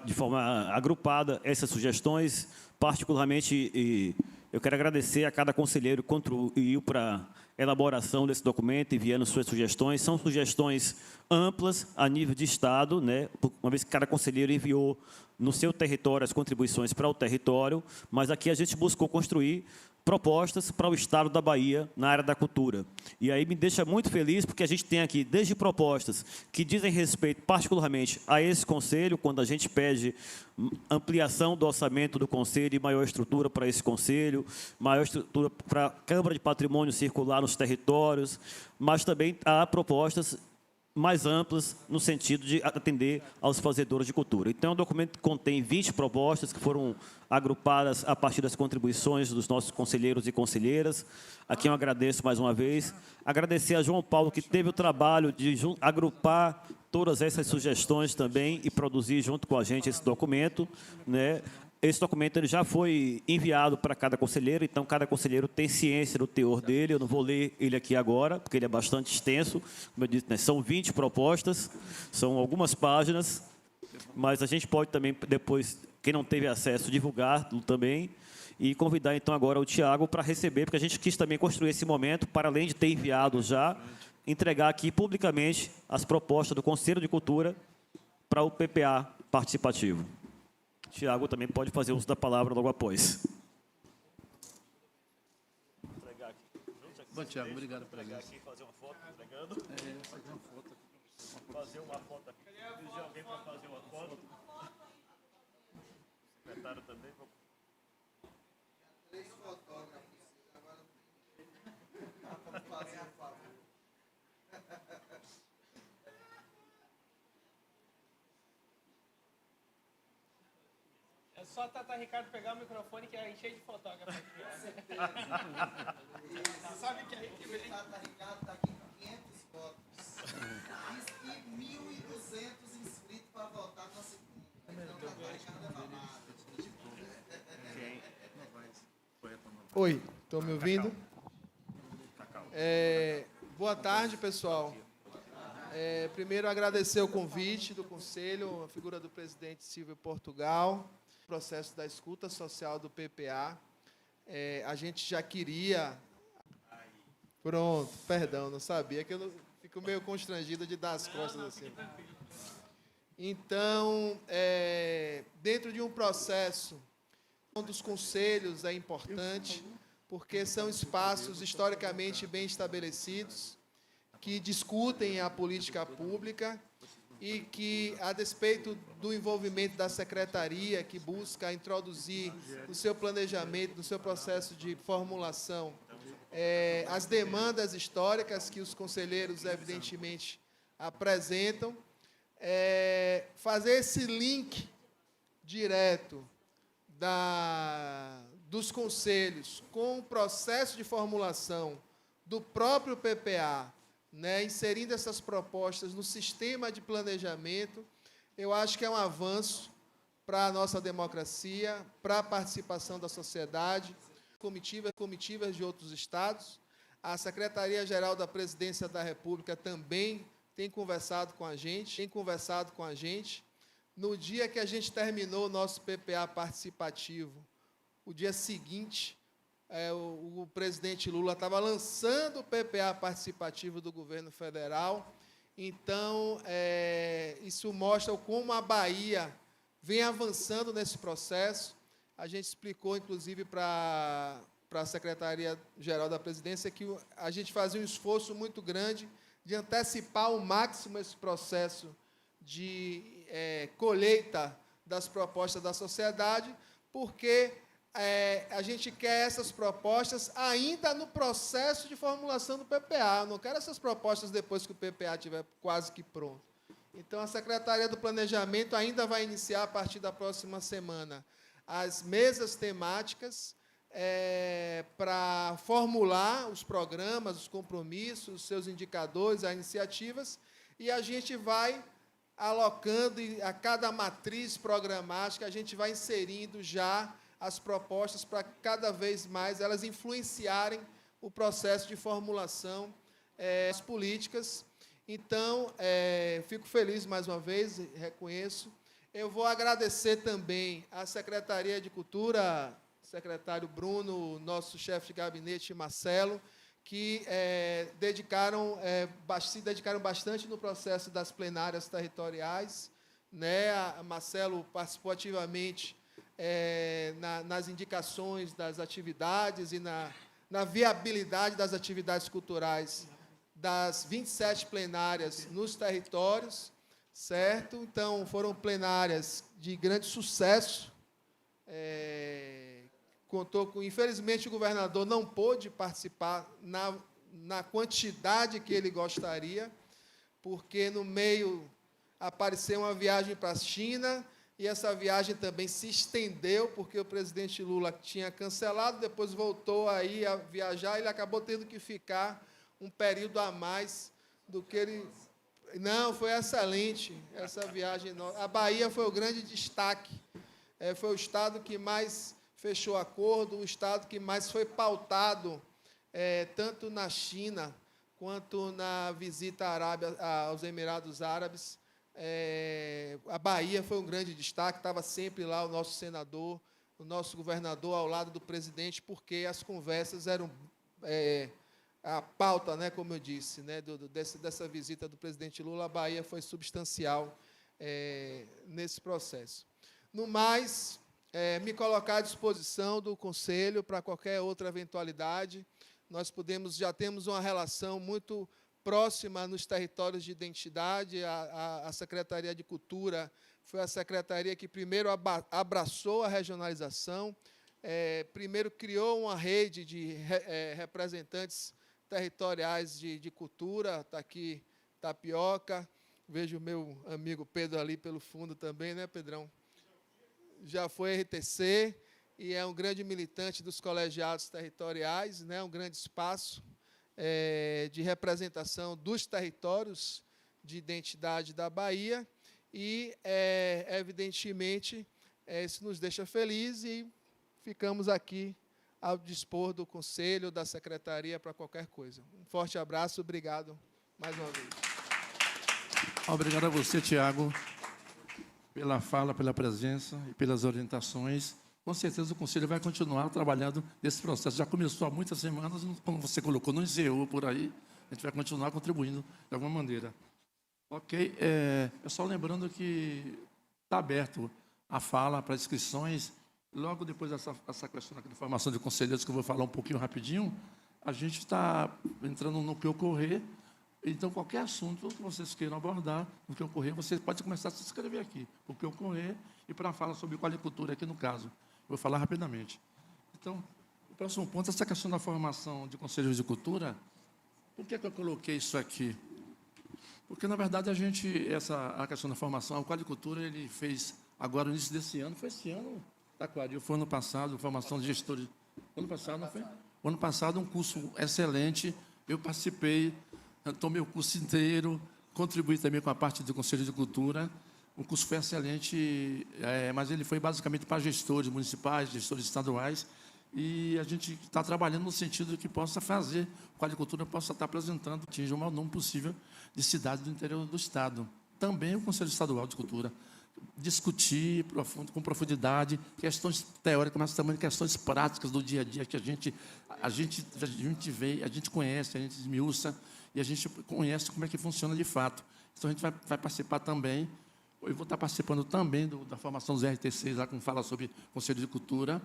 de forma agrupada, essas sugestões. Particularmente, eu quero agradecer a cada conselheiro que contribuiu para a elaboração desse documento, enviando suas sugestões. São sugestões amplas a nível de Estado, né? Uma vez que cada conselheiro enviou no seu território as contribuições para o território, mas aqui a gente buscou construir propostas para o Estado da Bahia na área da cultura. E aí me deixa muito feliz, porque a gente tem aqui desde propostas que dizem respeito particularmente a esse conselho, quando a gente pede ampliação do orçamento do conselho e maior estrutura para esse conselho, maior estrutura para a Câmara de Patrimônio circular nos territórios, mas também há propostas mais amplas no sentido de atender aos fazedores de cultura. Então, o documento contém 20 propostas que foram agrupadas a partir das contribuições dos nossos conselheiros e conselheiras. Aqui eu agradeço mais uma vez. Agradecer a João Paulo, que teve o trabalho de agrupar todas essas sugestões também e produzir junto com a gente esse documento, né? Esse documento ele já foi enviado para cada conselheiro, então cada conselheiro tem ciência do teor dele. Eu não vou ler ele aqui agora, porque ele é bastante extenso. Como eu disse, né, são 20 propostas, são algumas páginas, mas a gente pode também, depois, quem não teve acesso, divulgar também. E convidar, então, agora o Tiago para receber, porque a gente quis também construir esse momento, para além de ter enviado já, entregar aqui publicamente as propostas do Conselho de Cultura para o PPA participativo. Tiago também pode fazer uso da palavra logo após. Bom, Tiago, obrigado por isso. Aqui, fazer uma foto entregando. Fazer uma foto. Fazer uma foto aqui. Pedir alguém para fazer uma foto. O secretário também. Três fotógrafos. Agora vamos fazer um favor. É só Tata Ricardo pegar o microfone que é cheio de fotógrafos aqui. Sabe que aí que vem. Tata Ricardo está aqui com 500 votos. E 1.200 inscritos para votar na segunda. Então, Tata Ricardo é babado. Oi, estão me ouvindo? Boa tarde, pessoal. Primeiro, agradecer o convite do Conselho, a figura do presidente Silvio Portugal, o processo da escuta social do PPA. A gente já queria... Pronto, perdão, não sabia, que eu fico meio constrangido de dar as costas assim. Então, dentro de um processo dos conselhos é importante, porque são espaços historicamente bem estabelecidos, que discutem a política pública e que, a despeito do envolvimento da secretaria, que busca introduzir no seu planejamento, no seu processo de formulação, as demandas históricas que os conselheiros, evidentemente, apresentam, fazer esse link direto dos conselhos com o processo de formulação do próprio PPA, né, inserindo essas propostas no sistema de planejamento, eu acho que é um avanço para a nossa democracia, para a participação da sociedade, comitivas de outros estados. A Secretaria-Geral da Presidência da República também tem conversado com a gente. No dia que a gente terminou o nosso PPA participativo, o dia seguinte, o presidente Lula estava lançando o PPA participativo do governo federal. Então, isso mostra como a Bahia vem avançando nesse processo. A gente explicou, inclusive, para para a Secretaria-Geral da Presidência que a gente fazia um esforço muito grande de antecipar ao máximo esse processo de colheita das propostas da sociedade, porque a gente quer essas propostas ainda no processo de formulação do PPA. Eu não quero essas propostas depois que o PPA estiver quase que pronto. Então, a Secretaria do Planejamento ainda vai iniciar, a partir da próxima semana, as mesas temáticas para formular os programas, os compromissos, os seus indicadores, as iniciativas, e a gente vai alocando a cada matriz programática, a gente vai inserindo já as propostas para cada vez mais elas influenciarem o processo de formulação das políticas. Então, fico feliz mais uma vez, reconheço. Eu vou agradecer também à Secretaria de Cultura, secretário Bruno, nosso chefe de gabinete, Marcelo, que se dedicaram bastante no processo das plenárias territoriais. Marcelo participou ativamente nas indicações das atividades e na viabilidade das atividades culturais das 27 plenárias nos territórios, certo? Então, foram plenárias de grande sucesso. Contou com, infelizmente, o governador não pôde participar na quantidade que ele gostaria, porque no meio apareceu uma viagem para a China, e essa viagem também se estendeu, porque o presidente Lula tinha cancelado, depois voltou aí a viajar, ele acabou tendo que ficar um período a mais do que ele... Não, foi excelente essa viagem. A Bahia foi o grande destaque. Foi o estado que mais fechou acordo, o estado que mais foi pautado, tanto na China quanto na visita aos Emirados Árabes. A Bahia foi um grande destaque, estava sempre lá o nosso senador, o nosso governador ao lado do presidente, porque as conversas eram... a pauta, como eu disse, dessa visita do presidente Lula, a Bahia foi substancial nesse processo. No mais, me colocar à disposição do Conselho para qualquer outra eventualidade. Nós já temos uma relação muito próxima nos territórios de identidade. A Secretaria de Cultura foi a secretaria que primeiro abraçou a regionalização, primeiro criou uma rede de representantes territoriais de cultura. Está aqui Tapioca, vejo o meu amigo Pedro ali pelo fundo também, né, Pedrão? Já foi RTC e é um grande militante dos colegiados territoriais, um grande espaço de representação dos territórios de identidade da Bahia, e, evidentemente, isso nos deixa felizes e ficamos aqui ao dispor do Conselho, da Secretaria, para qualquer coisa. Um forte abraço, obrigado mais uma vez. Obrigado a você, Tiago, pela fala, pela presença e pelas orientações. Com certeza o Conselho vai continuar trabalhando nesse processo. Já começou há muitas semanas, como você colocou, não encerrou por aí. A gente vai continuar contribuindo de alguma maneira. Ok? Só lembrando que está aberto a fala para inscrições. Logo depois dessa questão aqui de formação de conselheiros, que eu vou falar um pouquinho rapidinho, a gente está entrando no que ocorrer. Então, qualquer assunto que vocês queiram abordar, no que ocorrer, vocês podem começar a se inscrever aqui, o que ocorrer, e para falar sobre qualicultura aqui no caso. Vou falar rapidamente. Então, o próximo ponto, essa questão da formação de conselheiros de cultura. Por que eu coloquei isso aqui? Porque, na verdade, a questão da formação, a qualicultura, ele fez agora, no início desse ano, foi esse ano, Taquari, foi ano passado, formação de gestores. Ano passado, não foi? O ano passado, um curso excelente, eu participei, tomei o curso inteiro, contribuí também com a parte do Conselho de Cultura. O curso foi excelente, mas ele foi basicamente para gestores municipais, gestores estaduais, e a gente está trabalhando no sentido de que possa fazer, a qualicultura possa estar apresentando, atingir o maior número possível de cidades do interior do Estado. Também o Conselho Estadual de Cultura, discutir com profundidade questões teóricas, mas também questões práticas do dia a dia que a gente vê, a gente conhece, a gente esmiuça, e a gente conhece como é que funciona de fato. Então, a gente vai participar também. Eu vou estar participando também da formação dos RTCs, lá como fala sobre Conselho de Cultura.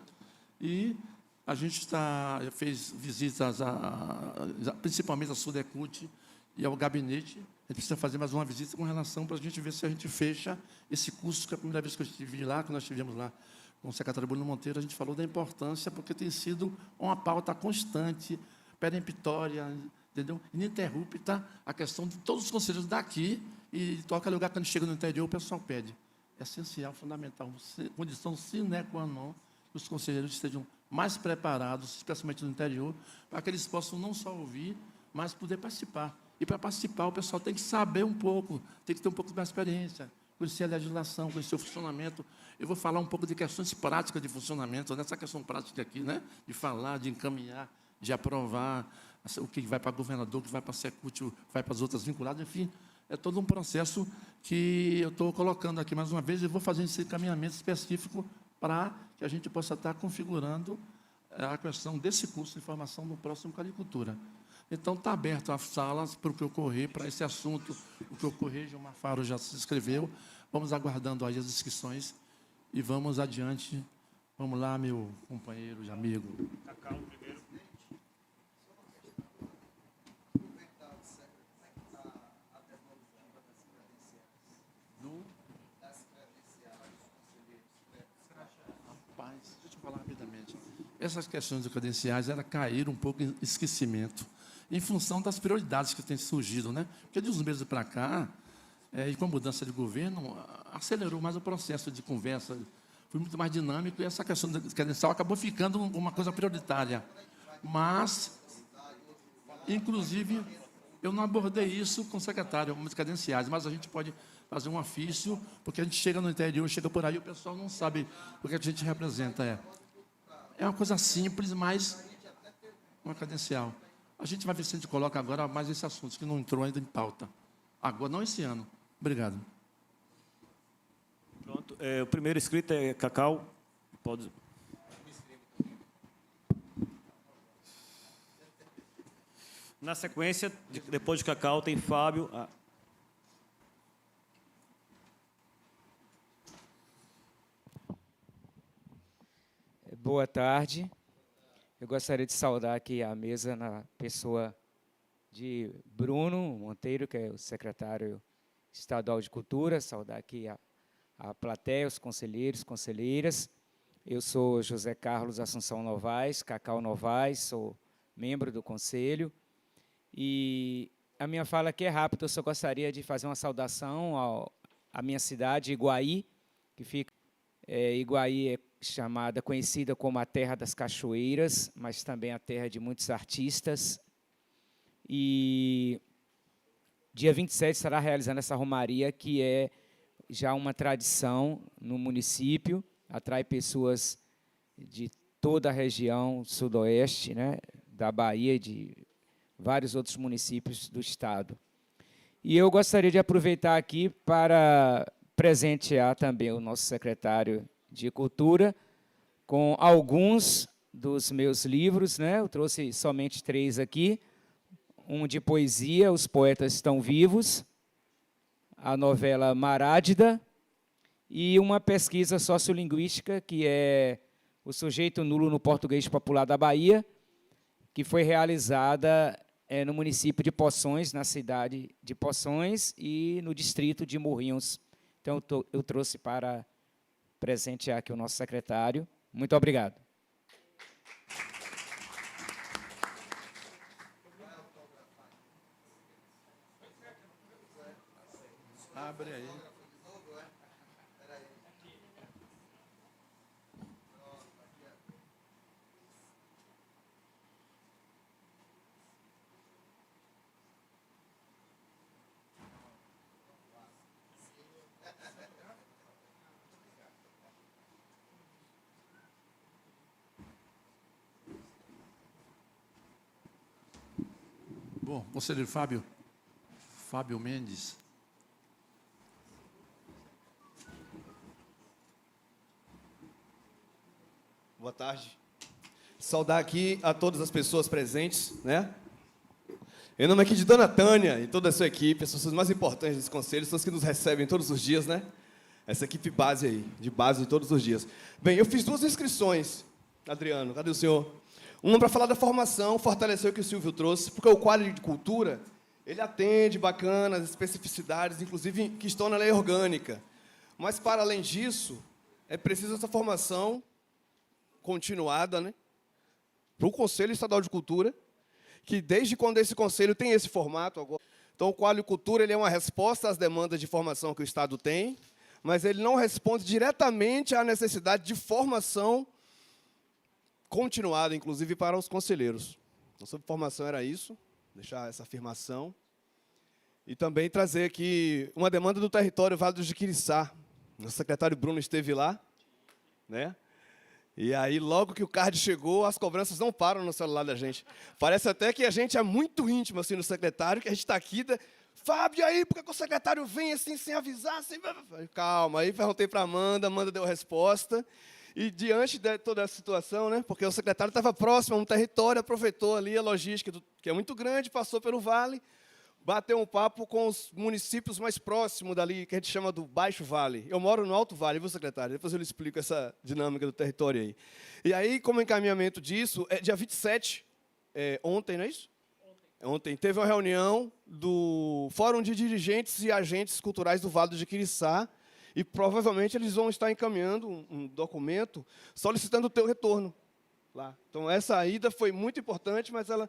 E A gente fez visitas, principalmente a Sudecult e ao gabinete. A gente precisa fazer mais uma visita com relação para a gente ver se a gente fecha esse curso, que é a primeira vez que eu estive lá, que nós estivemos lá com o secretário Bruno Monteiro, a gente falou da importância, porque tem sido uma pauta constante, peremptória, entendeu? Ininterrupta, a questão de todos os conselheiros daqui, e toca lugar, quando chega no interior, o pessoal pede. É essencial, fundamental, condição sine qua non, que os conselheiros estejam mais preparados, especialmente no interior, para que eles possam não só ouvir, mas poder participar. E para participar, o pessoal tem que saber um pouco, tem que ter um pouco de experiência, conhecer a legislação, conhecer o funcionamento. Eu vou falar um pouco de questões práticas de funcionamento, nessa questão prática aqui, né? De falar, de encaminhar, de aprovar, o que vai para governador, o que vai para a Secult, o que vai para as outras vinculadas, enfim, é todo um processo que eu estou colocando aqui mais uma vez e vou fazer esse encaminhamento específico para que a gente possa estar configurando a questão desse curso de formação no próximo Caricultura. Então, está aberto as salas para o que ocorrer, para esse assunto, o que ocorrer, Gilmar Faro já se inscreveu, vamos aguardando aí as inscrições e vamos adiante. Vamos lá, meu companheiro e amigo. Cacau, primeiro. Rapaz, deixa eu falar rapidamente. Essas questões de credenciais caíram um pouco em esquecimento, em função das prioridades que têm surgido, né? Porque de uns meses para cá, e com a mudança de governo, acelerou mais o processo de conversa, foi muito mais dinâmico, e essa questão da credencial acabou ficando uma coisa prioritária. Mas, inclusive, eu não abordei isso com o secretário, de credenciais, mas a gente pode fazer um ofício, porque a gente chega no interior, chega por aí, o pessoal não sabe o que a gente representa. É uma coisa simples, mas uma credencial. A gente vai ver se a gente coloca agora mais esse assunto, que não entrou ainda em pauta. Agora, não esse ano. Obrigado. Pronto. O primeiro inscrito é Cacau. Pode... Na sequência, depois de Cacau, tem Fábio. Boa tarde. Eu gostaria de saudar aqui a mesa na pessoa de Bruno Monteiro, que é o secretário estadual de Cultura, saudar aqui a plateia, os conselheiros, conselheiras. Eu sou José Carlos Assunção Novaes, Cacau Novaes, sou membro do conselho. E a minha fala aqui é rápida, eu só gostaria de fazer uma saudação à minha cidade, Iguaí, que fica... Iguaí é conhecida como a terra das cachoeiras, mas também a terra de muitos artistas. E dia 27 estará realizando essa romaria, que é já uma tradição no município, atrai pessoas de toda a região sudoeste, né, da Bahia e de vários outros municípios do estado. E eu gostaria de aproveitar aqui para presentear também o nosso secretário de Cultura com alguns dos meus livros, né? Eu trouxe somente 3 aqui. Um de poesia, Os Poetas Estão Vivos, a novela Marádida, e uma pesquisa sociolinguística, que é O Sujeito Nulo no Português Popular da Bahia, que foi realizada no município de Poções, na cidade de Poções, e no distrito de Morrinhos. Então, eu trouxe para presentear aqui o nosso secretário. Muito obrigado. Abre aí. Bom, conselheiro Fábio Mendes. Boa tarde. Saudar aqui a todas as pessoas presentes, né? Em nome aqui de Dona Tânia e toda a sua equipe, as pessoas mais importantes desse conselho, as pessoas que nos recebem todos os dias, né? Essa equipe base aí, de base de todos os dias. Bem, eu fiz 2 inscrições Adriano, cadê o senhor? Uma para falar da formação, fortalecer o que o Silvio trouxe, porque o quadro de cultura, ele atende bacana as especificidades, inclusive que estão na lei orgânica. Mas, para além disso, é preciso essa formação continuada, né, para o Conselho Estadual de Cultura, que desde quando esse conselho tem esse formato agora. Então, o quadro de cultura ele é uma resposta às demandas de formação que o Estado tem, mas ele não responde diretamente à necessidade de formação continuada, inclusive para os conselheiros. Então, sobre formação era isso, deixar essa afirmação. E também trazer aqui uma demanda do território Vale do Jiquiriçá. O secretário Bruno esteve lá, né? E aí, logo que o card chegou, as cobranças não param no celular da gente. Parece até que a gente é muito íntimo assim, no secretário, que a gente está aqui... Fábio, e aí, por que o secretário vem assim, sem avisar? Sem... Calma, aí perguntei para a Amanda deu a resposta. E diante de toda essa situação, né, porque o secretário estava próximo a um território, aproveitou ali a logística, que é muito grande, passou pelo Vale, bateu um papo com os municípios mais próximos dali, que a gente chama do Baixo Vale. Eu moro no Alto Vale, viu, secretário? Depois eu lhe explico essa dinâmica do território aí. E aí, como encaminhamento disso, dia 27, ontem, não é isso? Ontem teve uma reunião do Fórum de Dirigentes e Agentes Culturais do Vale do Jiquiriçá e provavelmente eles vão estar encaminhando um documento solicitando o teu retorno lá. Então, essa ida foi muito importante, mas ela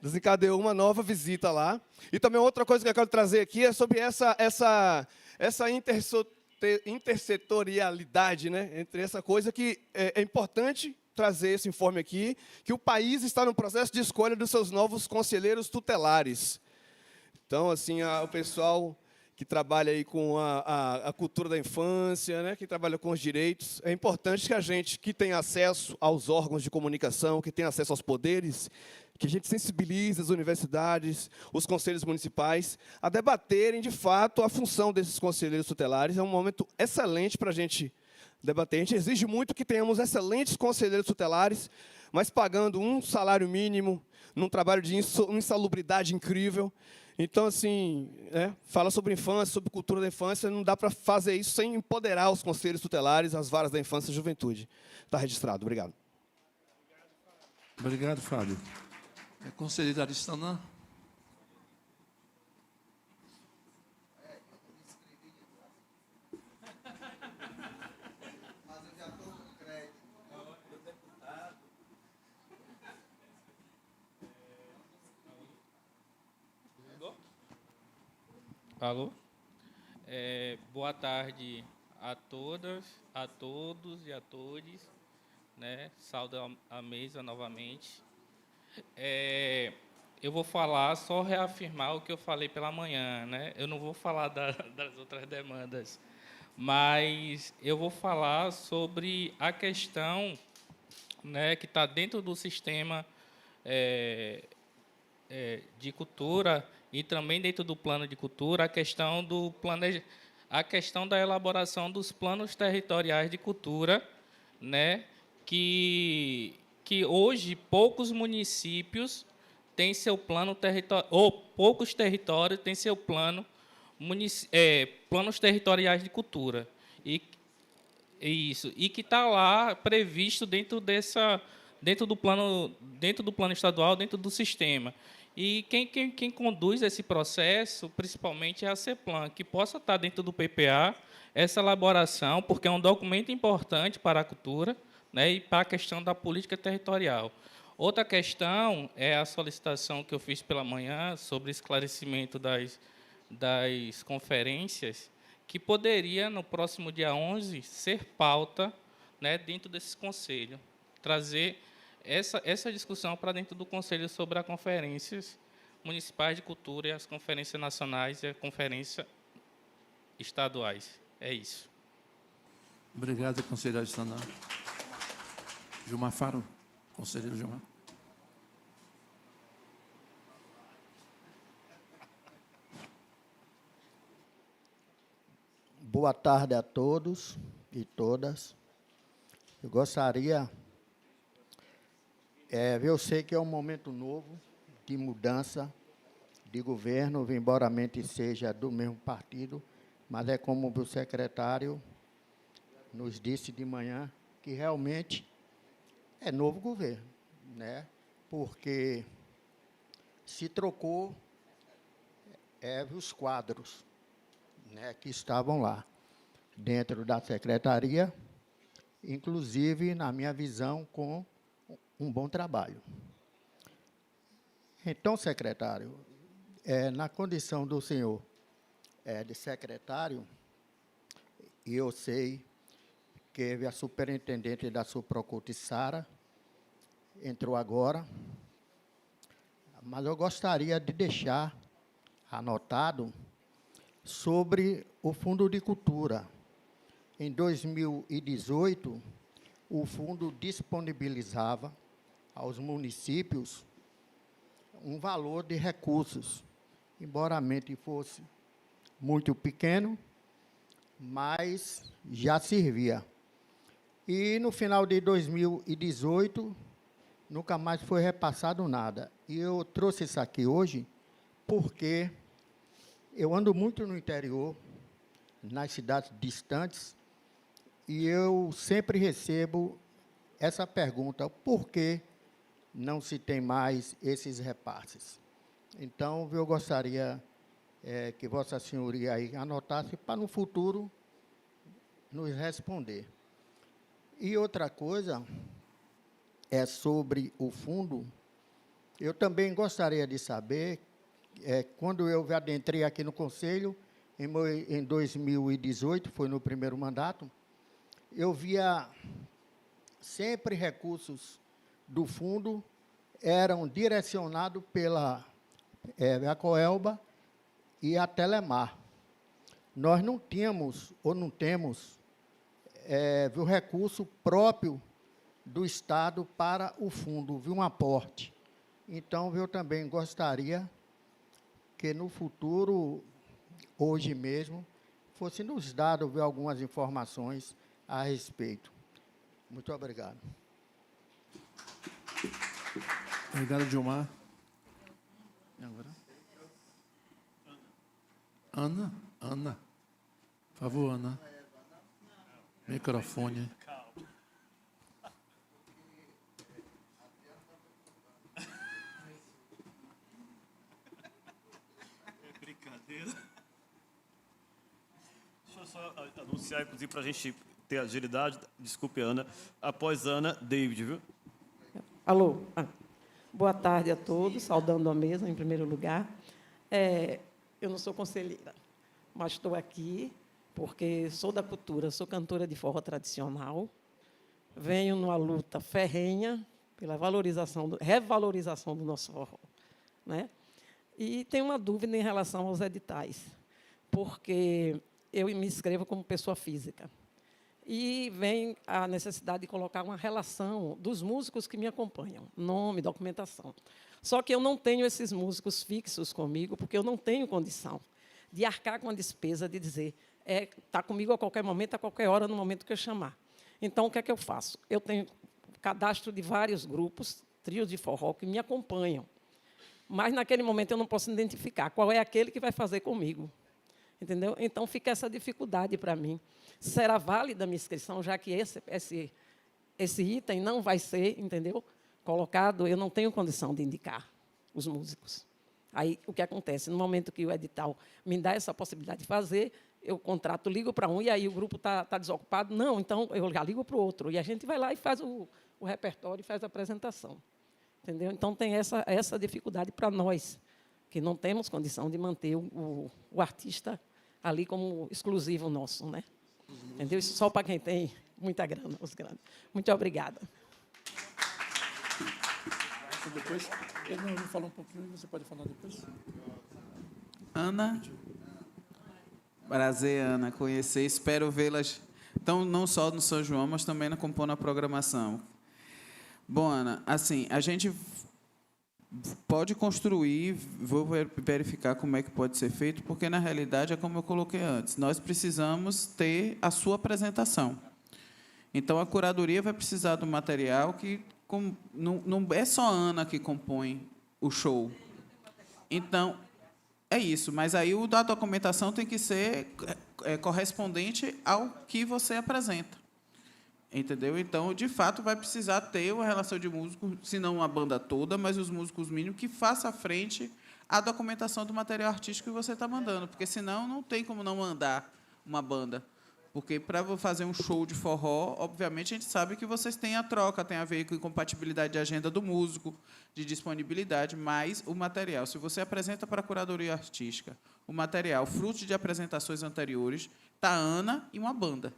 desencadeou uma nova visita lá. E também outra coisa que eu quero trazer aqui é sobre essa intersetorialidade, né, entre essa coisa que é importante trazer esse informe aqui, que o país está no processo de escolha dos seus novos conselheiros tutelares. Então, assim, o pessoal que trabalha aí com a cultura da infância, né, que trabalha com os direitos, é importante que a gente que tem acesso aos órgãos de comunicação, que tem acesso aos poderes, que a gente sensibilize as universidades, os conselhos municipais, a debaterem, de fato, a função desses conselheiros tutelares. É um momento excelente para a gente debater. A gente exige muito que tenhamos excelentes conselheiros tutelares, mas pagando um salário mínimo, num trabalho de insalubridade incrível. Então, assim, fala sobre infância, sobre cultura da infância, não dá para fazer isso sem empoderar os conselhos tutelares, as varas da infância e juventude. Está registrado. Obrigado. Obrigado, Fábio. Conselheiro Aristana. Alô? Boa tarde a todas, a todos e a todes, né? Saúdo a mesa novamente. Eu vou falar, só reafirmar o que eu falei pela manhã, né? Eu não vou falar das outras demandas, mas eu vou falar sobre a questão, né, que está dentro do sistema de cultura e também dentro do plano de cultura, a questão da elaboração dos planos territoriais de cultura, né, que hoje poucos municípios têm seu plano territorial, ou poucos territórios têm seu planos territoriais de cultura, e que está lá previsto dentro do plano estadual, dentro do sistema. E quem conduz esse processo, principalmente, é a CEPLAN, que possa estar dentro do PPA essa elaboração, porque é um documento importante para a cultura, né, e para a questão da política territorial. Outra questão é a solicitação que eu fiz pela manhã sobre esclarecimento das conferências, que poderia, no próximo dia 11, ser pauta, né, dentro desse conselho, trazer essa discussão para dentro do Conselho sobre as conferências municipais de cultura e as conferências nacionais e as conferências estaduais. É isso. Obrigado, conselheiro adicional. Gilmar Faro, conselheiro Gilmar. Boa tarde a todos e todas. Eu gostaria... eu sei que é um momento novo de mudança de governo, embora a mente seja do mesmo partido, mas é como o secretário nos disse de manhã, que realmente é novo governo, né? Porque se trocou os quadros, né, que estavam lá dentro da secretaria, inclusive, na minha visão, com um bom trabalho. Então, secretário, na condição do senhor de secretário, e eu sei que a superintendente da Suprocult, Sara, entrou agora, mas eu gostaria de deixar anotado sobre o Fundo de Cultura. Em 2018, o fundo disponibilizava aos municípios um valor de recursos, embora a mente fosse muito pequeno, mas já servia. E, no final de 2018, nunca mais foi repassado nada. E eu trouxe isso aqui hoje porque eu ando muito no interior, nas cidades distantes, e eu sempre recebo essa pergunta: por que não se tem mais esses repasses? Então, eu gostaria que Vossa Senhoria aí anotasse para, no futuro, nos responder. E outra coisa é sobre o fundo. Eu também gostaria de saber, quando eu adentrei aqui no Conselho, em 2018, foi no primeiro mandato, eu via sempre recursos do fundo eram direcionados pela a Coelba e a Telemar. Nós não tínhamos, ou não temos, o recurso próprio do Estado para o fundo, um aporte. Então, eu também gostaria que, no futuro, hoje mesmo, fosse nos dado algumas informações a respeito. Muito obrigado. Obrigado, Gilmar. E agora? Ana? Ana. Por favor, Ana. Microfone. É brincadeira. Deixa eu só anunciar, inclusive, para a gente ter agilidade. Desculpe, Ana. Após Ana, David, viu? Alô. Boa tarde a todos, saudando a mesa, em primeiro lugar. Eu não sou conselheira, mas estou aqui porque sou da cultura, sou cantora de forró tradicional, venho numa luta ferrenha pela revalorização do nosso forró, né? E tenho uma dúvida em relação aos editais, porque eu me inscrevo como pessoa física. E vem a necessidade de colocar uma relação dos músicos que me acompanham, nome, documentação. Só que eu não tenho esses músicos fixos comigo, porque eu não tenho condição de arcar com a despesa de dizer está comigo a qualquer momento, a qualquer hora, no momento que eu chamar. Então, o que é que eu faço? Eu tenho cadastro de vários grupos, trios de forró, que me acompanham. Mas, naquele momento, eu não posso identificar qual é aquele que vai fazer comigo. Entendeu? Então, fica essa dificuldade para mim. Será válida a minha inscrição, já que esse item não vai ser, entendeu, colocado, eu não tenho condição de indicar os músicos. Aí, o que acontece? No momento que o edital me dá essa possibilidade de fazer, eu contrato, ligo para um, e aí o grupo está desocupado. Não, então, eu já ligo para o outro. E a gente vai lá e faz o repertório e faz a apresentação. Entendeu? Então, tem essa dificuldade para nós, que não temos condição de manter o artista ali como exclusivo nosso, né? Entendeu? Isso só para quem tem muita grana, os grandes. Muito obrigada. Depois, eu vou falar um pouquinho e você pode falar depois. Ana. Prazer, Ana, conhecer. Espero vê-las, então, não só no São João, mas também compondo a programação. Bom, Ana, assim, a gente pode construir, vou verificar como é que pode ser feito, porque, na realidade, é como eu coloquei antes, nós precisamos ter a sua apresentação. Então, a curadoria vai precisar do material que não é só a Ana que compõe o show. Então, é isso, mas aí o da documentação tem que ser correspondente ao que você apresenta. Entendeu? Então, de fato, vai precisar ter uma relação de músicos, se não uma banda toda, mas os músicos mínimos que façam frente à documentação do material artístico que você está mandando, porque senão não tem como não mandar uma banda. Porque para fazer um show de forró, obviamente, a gente sabe que vocês têm a troca, tem a ver com incompatibilidade de agenda do músico, de disponibilidade, mas o material, se você apresenta para a curadoria artística o material fruto de apresentações anteriores, está a Ana e uma banda.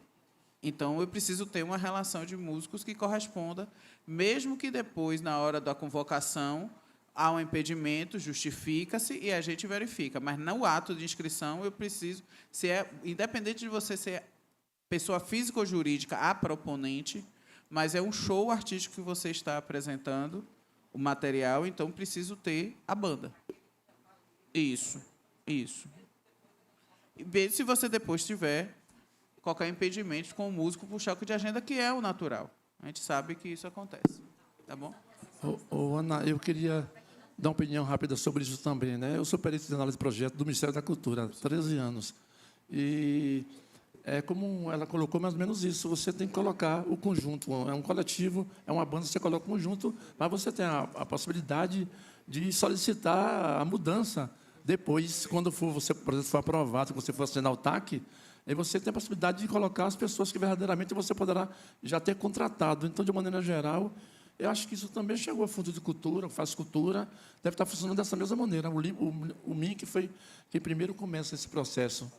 Então, eu preciso ter uma relação de músicos que corresponda, mesmo que depois, na hora da convocação, há um impedimento, justifica-se e a gente verifica. Mas, no ato de inscrição, eu preciso, independente de você ser pessoa física ou jurídica, a proponente, mas é um show artístico que você está apresentando, o material, então preciso ter a banda. Isso. E ver se você depois tiver qualquer impedimento com o músico por choque de agenda, que é o natural. A gente sabe que isso acontece. Tá bom? Ana, eu queria dar uma opinião rápida sobre isso também, né? Eu sou perito de análise de projeto do Ministério da Cultura há 13 anos. E como ela colocou, mais ou menos isso. Você tem que colocar o conjunto. É um coletivo, é uma banda, você coloca o conjunto, mas você tem a possibilidade de solicitar a mudança depois, quando você, por exemplo, for aprovado, que você for assinar o TAC, aí você tem a possibilidade de colocar as pessoas que verdadeiramente você poderá já ter contratado. Então, de maneira geral, eu acho que isso também chegou ao Fundo de Cultura, Faz Cultura, deve estar funcionando dessa mesma maneira. O MINC foi quem primeiro começa esse processo.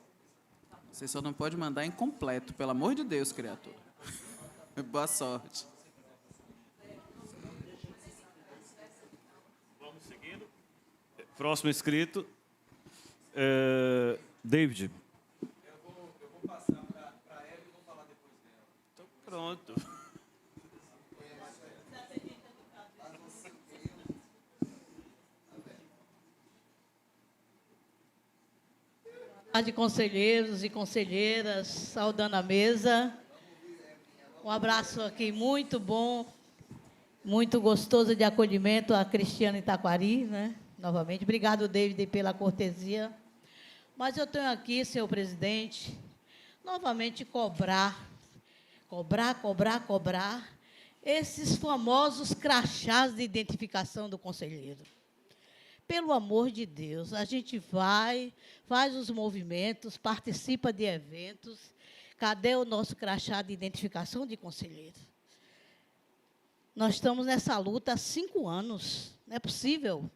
Você só não pode mandar incompleto, pelo amor de Deus, criatura. Boa sorte. Vamos seguindo. Próximo inscrito, David. Eu vou passar para ela e vou falar depois dela. Então, pronto. Boa tarde, conselheiros e conselheiras, saudando a mesa. Um abraço aqui muito bom, muito gostoso de acolhimento a Cristiane Itaquari, né? Novamente. Obrigado, David, pela cortesia. Mas eu tenho aqui, senhor presidente, novamente cobrar esses famosos crachás de identificação do conselheiro. Pelo amor de Deus, a gente faz os movimentos, participa de eventos. Cadê o nosso crachá de identificação de conselheiro? Nós estamos nessa luta há 5 anos. Não é possível.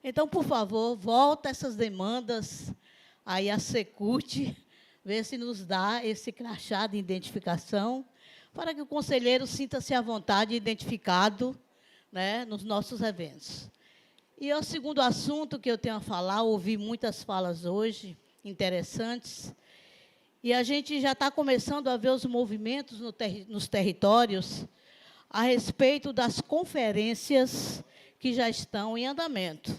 Então, por favor, volta essas demandas aí à Secult, vê se nos dá esse crachá de identificação, para que o conselheiro sinta-se à vontade identificado, né, nos nossos eventos. E o segundo assunto que eu tenho a falar, ouvi muitas falas hoje, interessantes, e a gente já está começando a ver os movimentos nos territórios a respeito das conferências que já estão em andamento.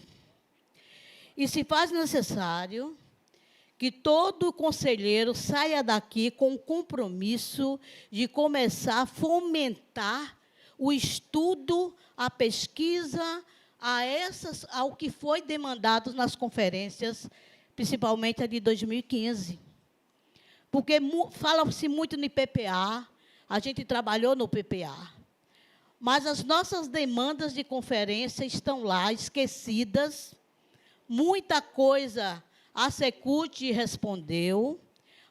E se faz necessário que todo conselheiro saia daqui com o compromisso de começar a fomentar o estudo, a pesquisa, ao que foi demandado nas conferências, principalmente a de 2015. Porque fala-se muito no PPA, a gente trabalhou no PPA, mas as nossas demandas de conferência estão lá, esquecidas. Muita coisa a Secult respondeu,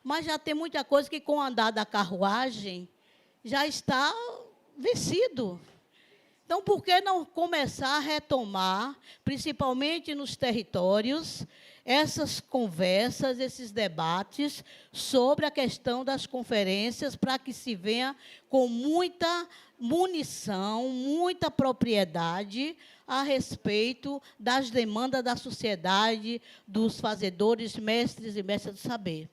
mas já tem muita coisa que, com o andar da carruagem, já está vencido. Então, por que não começar a retomar, principalmente nos territórios, essas conversas, esses debates sobre a questão das conferências, para que se venha com muita munição, muita propriedade a respeito das demandas da sociedade, dos fazedores, mestres e mestras do saber.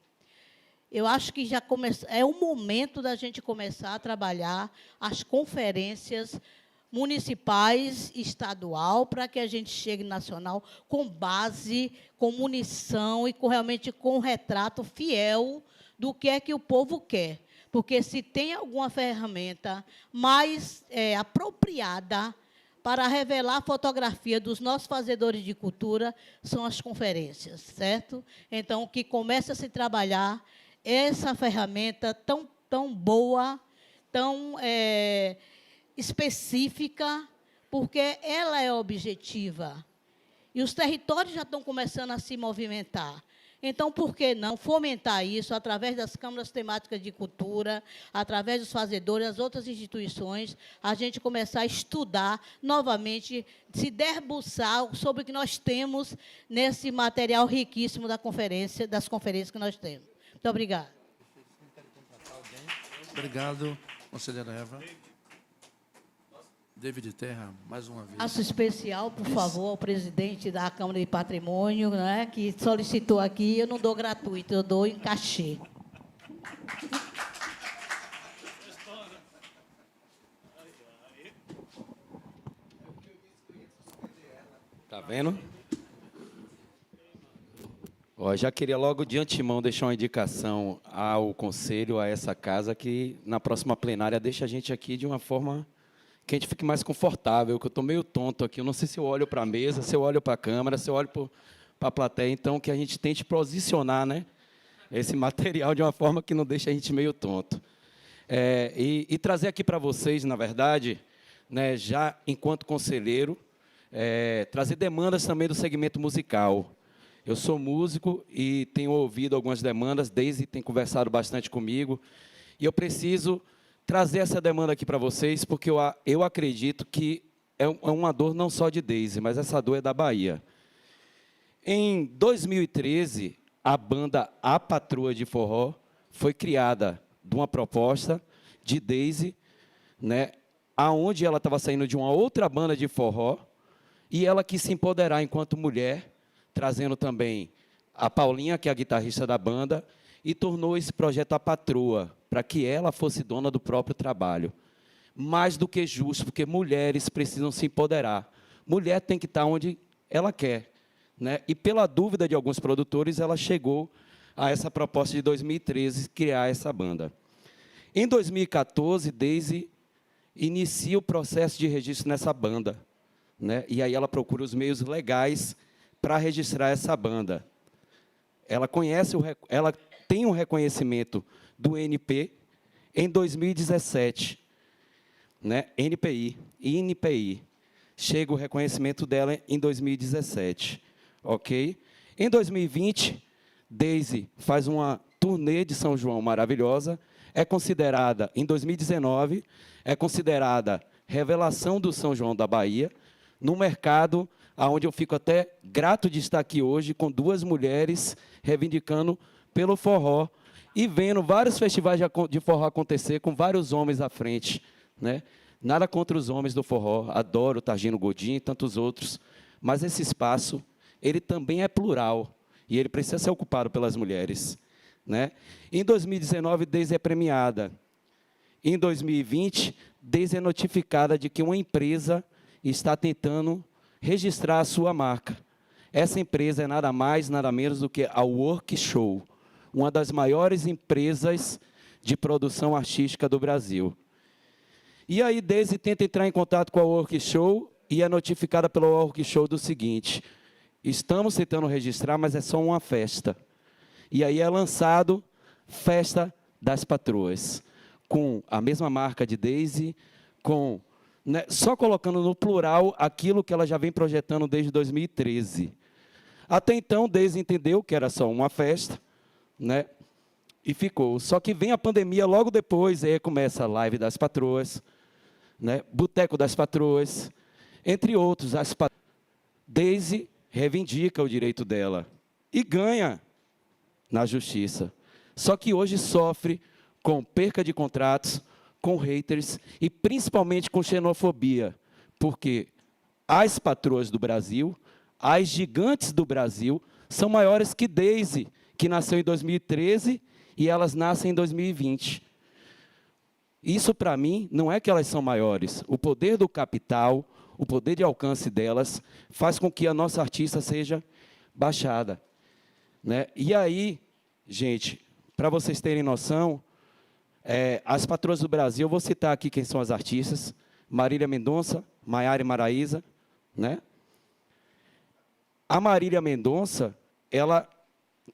Eu acho que já é o momento da gente começar a trabalhar as conferências municipais, estadual, para que a gente chegue nacional com base, com munição e realmente com um retrato fiel do que é que o povo quer. Porque se tem alguma ferramenta mais apropriada para revelar a fotografia dos nossos fazedores de cultura, são as conferências, certo? Então, que comece a se trabalhar essa ferramenta tão boa, tão específica, porque ela é objetiva. E os territórios já estão começando a se movimentar. Então, por que não fomentar isso através das câmaras temáticas de cultura, através dos fazedores, das outras instituições, a gente começar a estudar novamente, se debruçar sobre o que nós temos nesse material riquíssimo das conferências que nós temos. Muito obrigada. Obrigado, conselheira Eva. David Terra, mais uma vez. Passo especial, por favor, ao presidente da Câmara de Patrimônio, né, que solicitou aqui. Eu não dou gratuito, eu dou em cachê. Tá vendo? Ó, já queria logo de antemão deixar uma indicação ao conselho, a essa casa, que na próxima plenária deixa a gente aqui de uma forma que a gente fique mais confortável, que eu estou meio tonto aqui. Eu não sei se eu olho para a mesa, se eu olho para a câmera, se eu olho para a plateia. Então, que a gente tente posicionar, né, esse material de uma forma que não deixe a gente meio tonto. E trazer aqui para vocês, na verdade, né, já enquanto conselheiro, trazer demandas também do segmento musical. Eu sou músico e tenho ouvido algumas demandas, Deise tem conversado bastante comigo, e eu preciso trazer essa demanda aqui para vocês, porque eu acredito que é uma dor não só de Deise, mas essa dor é da Bahia. Em 2013, a banda A Patroa de Forró foi criada de uma proposta de Deise, né, aonde ela estava saindo de uma outra banda de forró, e ela quis se empoderar enquanto mulher, trazendo também a Paulinha, que é a guitarrista da banda, e tornou esse projeto A Patroa, para que ela fosse dona do próprio trabalho. Mais do que justo, porque mulheres precisam se empoderar. Mulher tem que estar onde ela quer, né? E, pela dúvida de alguns produtores, ela chegou a essa proposta de 2013, criar essa banda. Em 2014, Deise inicia o processo de registro nessa banda, né? E aí ela procura os meios legais para registrar essa banda. Ela tem um reconhecimento do NP em 2017, né? INPI. Chega o reconhecimento dela em 2017, ok? Em 2020, Deise faz uma turnê de São João maravilhosa, é considerada, em 2019, é considerada revelação do São João da Bahia, no mercado onde eu fico até grato de estar aqui hoje, com duas mulheres reivindicando pelo forró e vendo vários festivais de forró acontecer com vários homens à frente, né? Nada contra os homens do forró, adoro o Targino Godinho e tantos outros, mas esse espaço, ele também é plural e ele precisa ser ocupado pelas mulheres, né? Em 2019, Deise é premiada. Em 2020, Deise é notificada de que uma empresa está tentando registrar a sua marca. Essa empresa é nada mais, nada menos do que a Work Show, uma das maiores empresas de produção artística do Brasil. E aí, Deise tenta entrar em contato com a Work Show e é notificada pela Work Show do seguinte: estamos tentando registrar, mas é só uma festa. E aí é lançado Festa das Patroas, com a mesma marca de Deise, com, né, só colocando no plural aquilo que ela já vem projetando desde 2013. Até então, Deise entendeu que era só uma festa, né, e ficou. Só que vem a pandemia logo depois, aí começa a Live das Patroas, né, Boteco das Patroas, entre outros. Deise reivindica o direito dela e ganha na justiça. Só que hoje sofre com perca de contratos, com haters e principalmente com xenofobia, porque as patroas do Brasil, as gigantes do Brasil, são maiores que Deise, que nasceu em 2013 e elas nascem em 2020. Isso, para mim, não é que elas são maiores. O poder do capital, o poder de alcance delas, faz com que a nossa artista seja baixada, né? E aí, gente, para vocês terem noção, as patroas do Brasil, eu vou citar aqui quem são as artistas: Marília Mendonça, Maiara e Maraísa, né? A Marília Mendonça, ela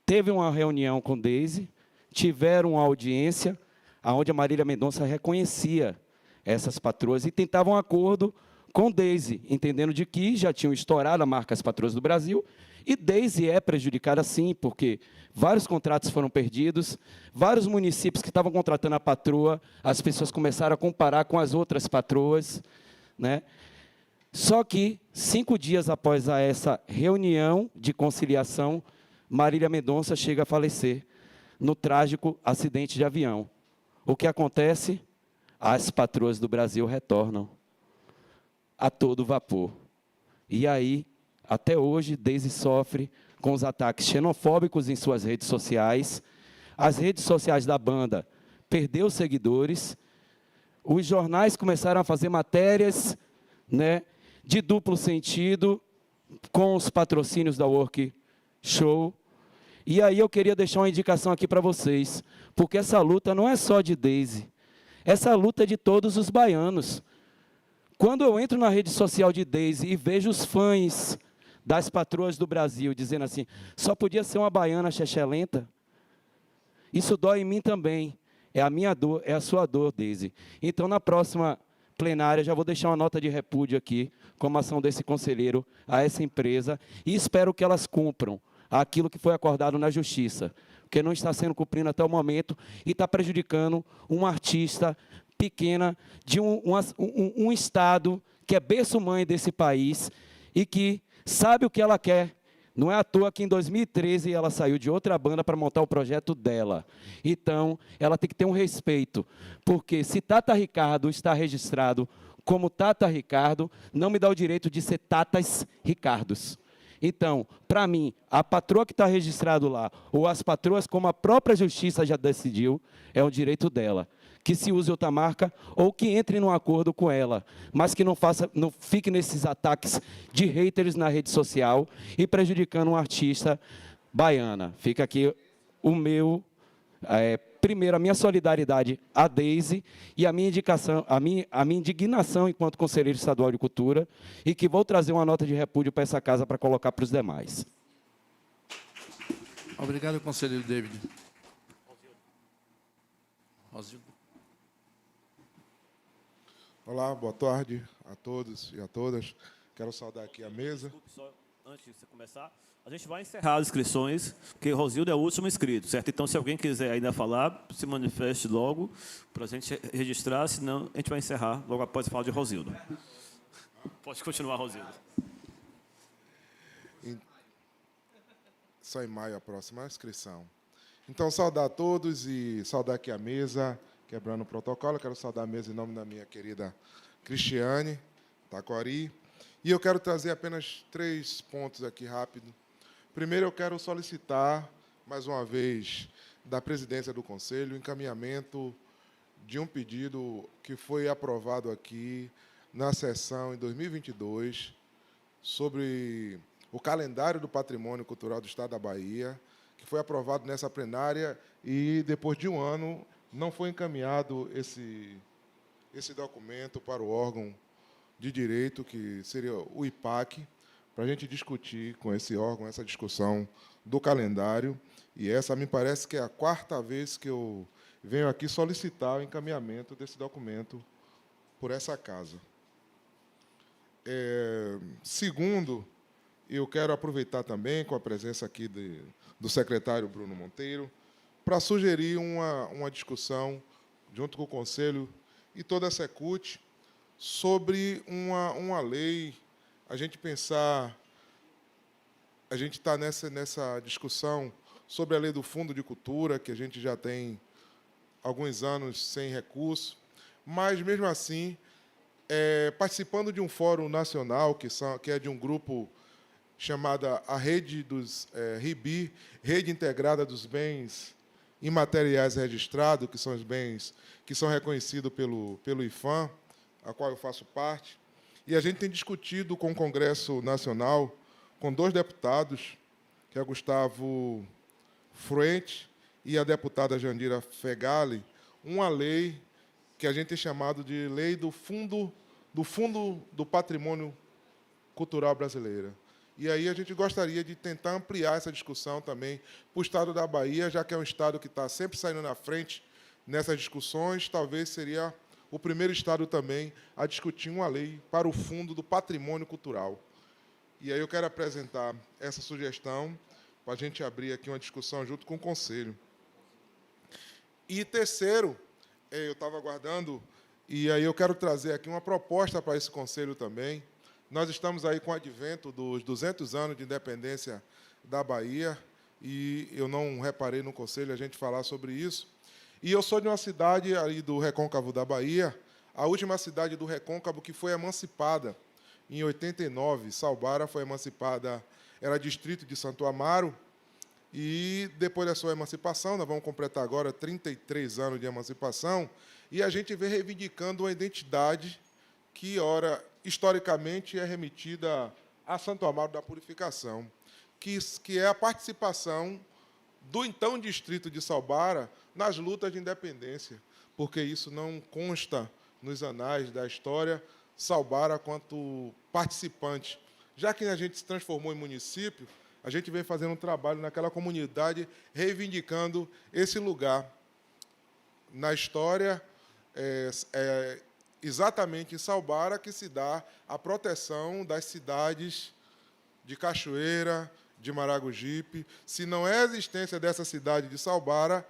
teve uma reunião com Deise, tiveram uma audiência, onde a Marília Mendonça reconhecia essas patroas e tentava um acordo com Deise, entendendo de que já tinham estourado a marca As Patroas do Brasil, e Deise é prejudicada sim, porque vários contratos foram perdidos, vários municípios que estavam contratando a patroa, as pessoas começaram a comparar com as outras patroas, né? Só que, 5 dias após essa reunião de conciliação, Marília Mendonça chega a falecer no trágico acidente de avião. O que acontece? As patroas do Brasil retornam a todo vapor. E aí, até hoje, Deise sofre com os ataques xenofóbicos em suas redes sociais. As redes sociais da banda perdeu seguidores. Os jornais começaram a fazer matérias, né, de duplo sentido, com os patrocínios da Work Show. E aí eu queria deixar uma indicação aqui para vocês, porque essa luta não é só de Deise, essa luta é de todos os baianos. Quando eu entro na rede social de Deise e vejo os fãs das patroas do Brasil dizendo assim, só podia ser uma baiana xexelenta, isso dói em mim também. É a minha dor, é a sua dor, Deise. Então, na próxima plenária, já vou deixar uma nota de repúdio aqui, como ação desse conselheiro a essa empresa, e espero que elas cumpram aquilo que foi acordado na Justiça, porque não está sendo cumprido até o momento e está prejudicando uma artista pequena de um estado que é berço-mãe desse país e que sabe o que ela quer. Não é à toa que em 2013 ela saiu de outra banda para montar o projeto dela. Então, ela tem que ter um respeito, porque se Tata Ricardo está registrado como Tata Ricardo, não me dá o direito de ser Tatas Ricardos. Então, para mim, a patroa que está registrado lá, ou as patroas, como a própria Justiça já decidiu, é um direito dela. Que se use outra marca ou que entre num acordo com ela, mas que não fique nesses ataques de haters na rede social e prejudicando uma artista baiana. Fica aqui o meu, primeiro, a minha solidariedade à Deise e a minha indicação, a minha indignação enquanto conselheiro estadual de cultura, e que vou trazer uma nota de repúdio para essa casa para colocar para os demais. Obrigado, conselheiro David. Rosildo. Olá, boa tarde a todos e a todas. Quero saudar aqui a mesa. Desculpe, só antes de você começar, a gente vai encerrar as inscrições, porque Rosildo é o último inscrito, certo? Então, se alguém quiser ainda falar, se manifeste logo, para a gente registrar, senão a gente vai encerrar logo após a fala de Rosildo. Pode continuar, Rosildo. Só em maio a próxima inscrição. Então, saudar a todos e saudar aqui a mesa, quebrando o protocolo. Quero saudar a mesa em nome da minha querida Cristiane Taquari. E eu quero trazer apenas 3 pontos aqui rápido. Primeiro, eu quero solicitar, mais uma vez, da presidência do Conselho, o encaminhamento de um pedido que foi aprovado aqui na sessão em 2022 sobre o calendário do patrimônio cultural do Estado da Bahia, que foi aprovado nessa plenária e, depois de um ano, não foi encaminhado esse documento para o órgão de direito, que seria o IPAC, para a gente discutir com esse órgão essa discussão do calendário. E essa me parece que é a 4ª vez que eu venho aqui solicitar o encaminhamento desse documento por essa casa. Segundo, eu quero aproveitar também, com a presença aqui do secretário Bruno Monteiro, para sugerir uma discussão, junto com o Conselho e toda a Secult, sobre uma lei, a gente pensar, a gente está nessa discussão sobre a lei do Fundo de Cultura, que a gente já tem alguns anos sem recurso, mas, mesmo assim, participando de um fórum nacional, que é de um grupo chamada a Rede dos RIBI, Rede Integrada dos Bens Imateriais Registrados, que são os bens que são reconhecidos pelo IFAM, a qual eu faço parte, e a gente tem discutido com o Congresso Nacional, com 2 deputados, que é Gustavo Fruente e a deputada Jandira Fegali, uma lei que a gente tem chamado de Lei do Fundo do Patrimônio Cultural Brasileiro. E aí a gente gostaria de tentar ampliar essa discussão também para o Estado da Bahia, já que é um Estado que está sempre saindo na frente nessas discussões, talvez seria o primeiro Estado também a discutir uma lei para o Fundo do Patrimônio Cultural. E aí eu quero apresentar essa sugestão para a gente abrir aqui uma discussão junto com o Conselho. E terceiro, eu estava aguardando, e aí eu quero trazer aqui uma proposta para esse Conselho também. Nós estamos aí com o advento dos 200 anos de independência da Bahia, e eu não reparei no Conselho a gente falar sobre isso. E eu sou de uma cidade ali do Recôncavo da Bahia, a última cidade do Recôncavo que foi emancipada em 89. Salbara foi emancipada, era distrito de Santo Amaro, e depois da sua emancipação, nós vamos completar agora 33 anos de emancipação, e a gente vem reivindicando uma identidade que, ora, historicamente é remetida a Santo Amaro da Purificação, que é a participação do então distrito de Salbara nas lutas de independência, porque isso não consta nos anais da história, Salbara quanto participante. Já que a gente se transformou em município, a gente vem fazendo um trabalho naquela comunidade, reivindicando esse lugar. Na história, exatamente em Salbara que se dá a proteção das cidades de Cachoeira, de Maragogipe. Se não é a existência dessa cidade de Salbara,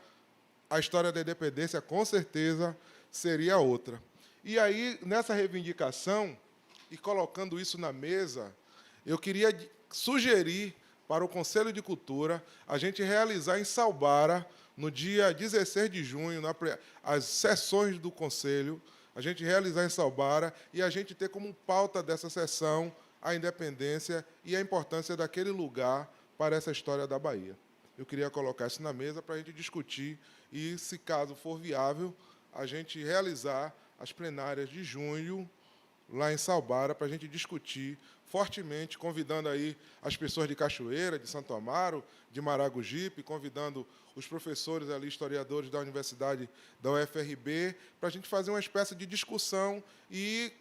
a história da independência, com certeza, seria outra. E aí, nessa reivindicação, e colocando isso na mesa, eu queria sugerir para o Conselho de Cultura a gente realizar em Salbara, no dia 16 de junho, as sessões do Conselho, a gente realizar em Salbara e a gente ter como pauta dessa sessão a independência e a importância daquele lugar para essa história da Bahia. Eu queria colocar isso na mesa para a gente discutir e, se caso for viável, a gente realizar as plenárias de junho lá em Salbara para a gente discutir fortemente, convidando aí as pessoas de Cachoeira, de Santo Amaro, de Maragogipe, convidando os professores ali, historiadores da Universidade da UFRB, para a gente fazer uma espécie de discussão e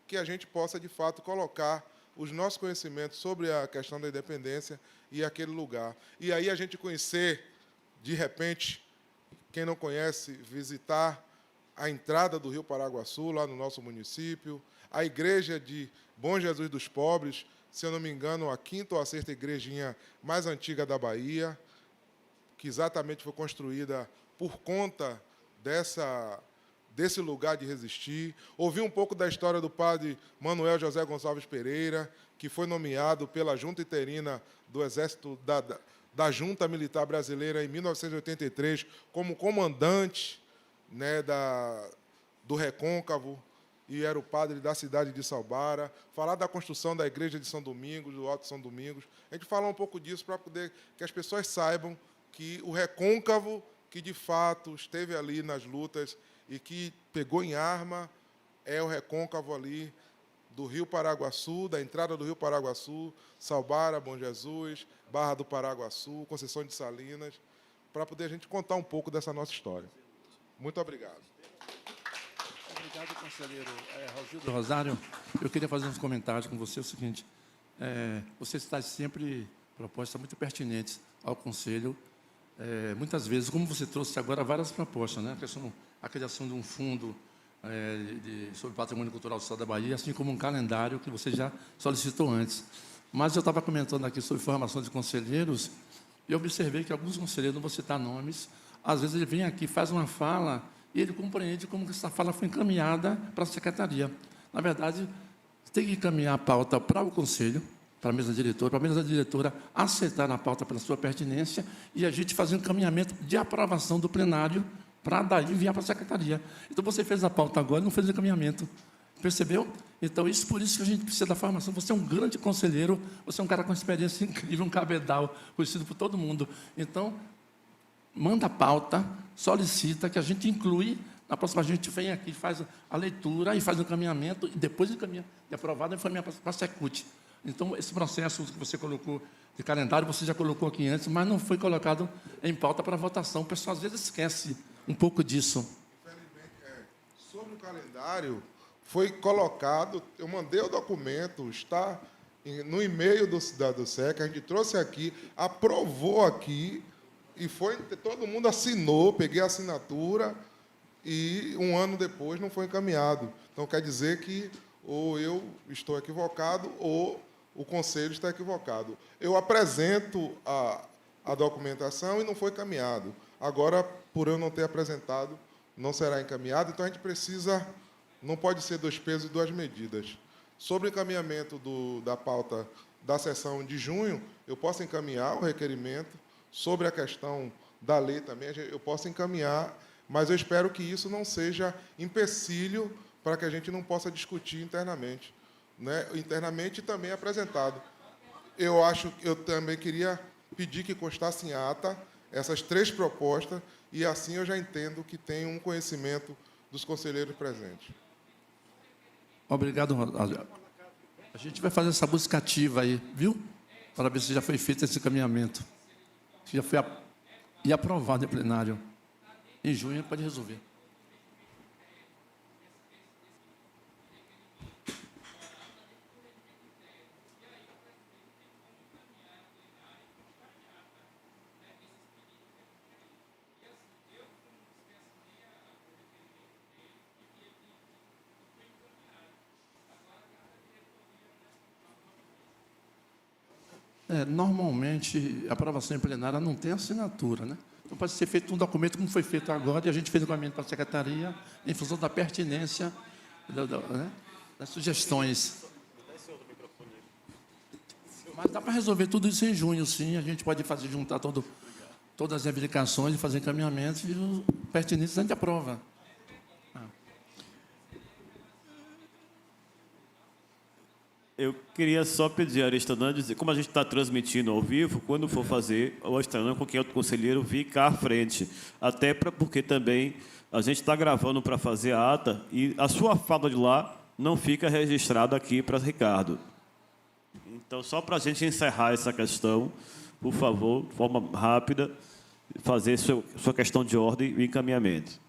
que a gente possa, de fato, colocar os nossos conhecimentos sobre a questão da independência e aquele lugar. E aí a gente conhecer, de repente, quem não conhece, visitar a entrada do Rio Paraguaçu, lá no nosso município, a igreja de Bom Jesus dos Pobres, se eu não me engano, a quinta ou a sexta igrejinha mais antiga da Bahia, que exatamente foi construída por conta desse lugar de resistir. Ouvi um pouco da história do padre Manuel José Gonçalves Pereira, que foi nomeado pela Junta Interina do Exército da Junta Militar Brasileira em 1983 como comandante, né, do Recôncavo, e era o padre da cidade de Salbara. Falar da construção da igreja de São Domingos, do Alto São Domingos. A gente fala um pouco disso para poder que as pessoas saibam que o Recôncavo, que de fato esteve ali nas lutas e que pegou em arma, é o Recôncavo ali do Rio Paraguaçu, da entrada do Rio Paraguaçu, Salbara, Bom Jesus, Barra do Paraguaçu, Conceição de Salinas, para poder a gente contar um pouco dessa nossa história. Muito obrigado. Obrigado, conselheiro Rogildo Rosário. Eu queria fazer uns comentários com você. É o seguinte, você traz sempre propostas muito pertinentes ao Conselho. Muitas vezes, como você trouxe agora, várias propostas, né? A criação de um fundo sobre patrimônio cultural do Estado da Bahia, assim como um calendário que você já solicitou antes. Mas eu estava comentando aqui sobre formação de conselheiros e eu observei que alguns conselheiros, não vou citar nomes, às vezes ele vem aqui, faz uma fala e ele compreende como que essa fala foi encaminhada para a secretaria. Na verdade, tem que encaminhar a pauta para o Conselho, para a mesa diretora, para a mesa diretora aceitar a pauta pela sua pertinência e a gente fazer um encaminhamento de aprovação do plenário para daí enviar para a secretaria. Então, você fez a pauta agora e não fez o encaminhamento. Percebeu? Então, por isso que a gente precisa da formação. Você é um grande conselheiro, você é um cara com experiência incrível, um cabedal, conhecido por todo mundo. Então, manda a pauta, solicita que a gente inclui. Na próxima, a gente vem aqui, faz a leitura e faz o encaminhamento, e depois de aprovado, encaminha para a Secult. Então, esse processo que você colocou de calendário, você já colocou aqui antes, mas não foi colocado em pauta para votação. O pessoal, às vezes, esquece um pouco disso. Infelizmente, sobre o calendário, foi colocado, eu mandei o documento, está no e-mail do SEC, a gente trouxe aqui, aprovou aqui, e todo mundo assinou, peguei a assinatura, e um ano depois não foi encaminhado. Então, quer dizer que ou eu estou equivocado ou o Conselho está equivocado. Eu apresento a documentação e não foi encaminhado. Agora, por eu não ter apresentado, não será encaminhado. Então, a gente precisa... Não pode ser 2 pesos e 2 medidas. Sobre o encaminhamento da pauta da sessão de junho, eu posso encaminhar o requerimento. Sobre a questão da lei também, eu posso encaminhar, mas eu espero que isso não seja empecilho para que a gente não possa discutir internamente, né? Internamente também apresentado. Eu também queria pedir que constasse em ata essas 3 propostas, e assim eu já entendo que tem um conhecimento dos conselheiros presentes. Obrigado, Rosário. A gente vai fazer essa busca ativa aí, viu? Para ver se já foi feito esse encaminhamento. Se já foi aprovado em plenário. Em junho pode resolver. Normalmente, a aprovação em plenária não tem assinatura, né? Então, pode ser feito um documento como foi feito agora, e a gente fez o encaminhamento para a secretaria em função da pertinência né, das sugestões. Mas dá para resolver tudo isso em junho, sim. A gente pode juntar todas as reivindicações e fazer encaminhamentos, e os pertinentes a gente aprova. Eu queria só pedir a Aristanã dizer, como a gente está transmitindo ao vivo, quando for fazer, o Aristanã, com quem é o conselheiro, fica à frente. Até porque também a gente está gravando para fazer a ata e a sua fala de lá não fica registrada aqui para Ricardo. Então, só para a gente encerrar essa questão, por favor, de forma rápida, fazer sua questão de ordem e encaminhamento.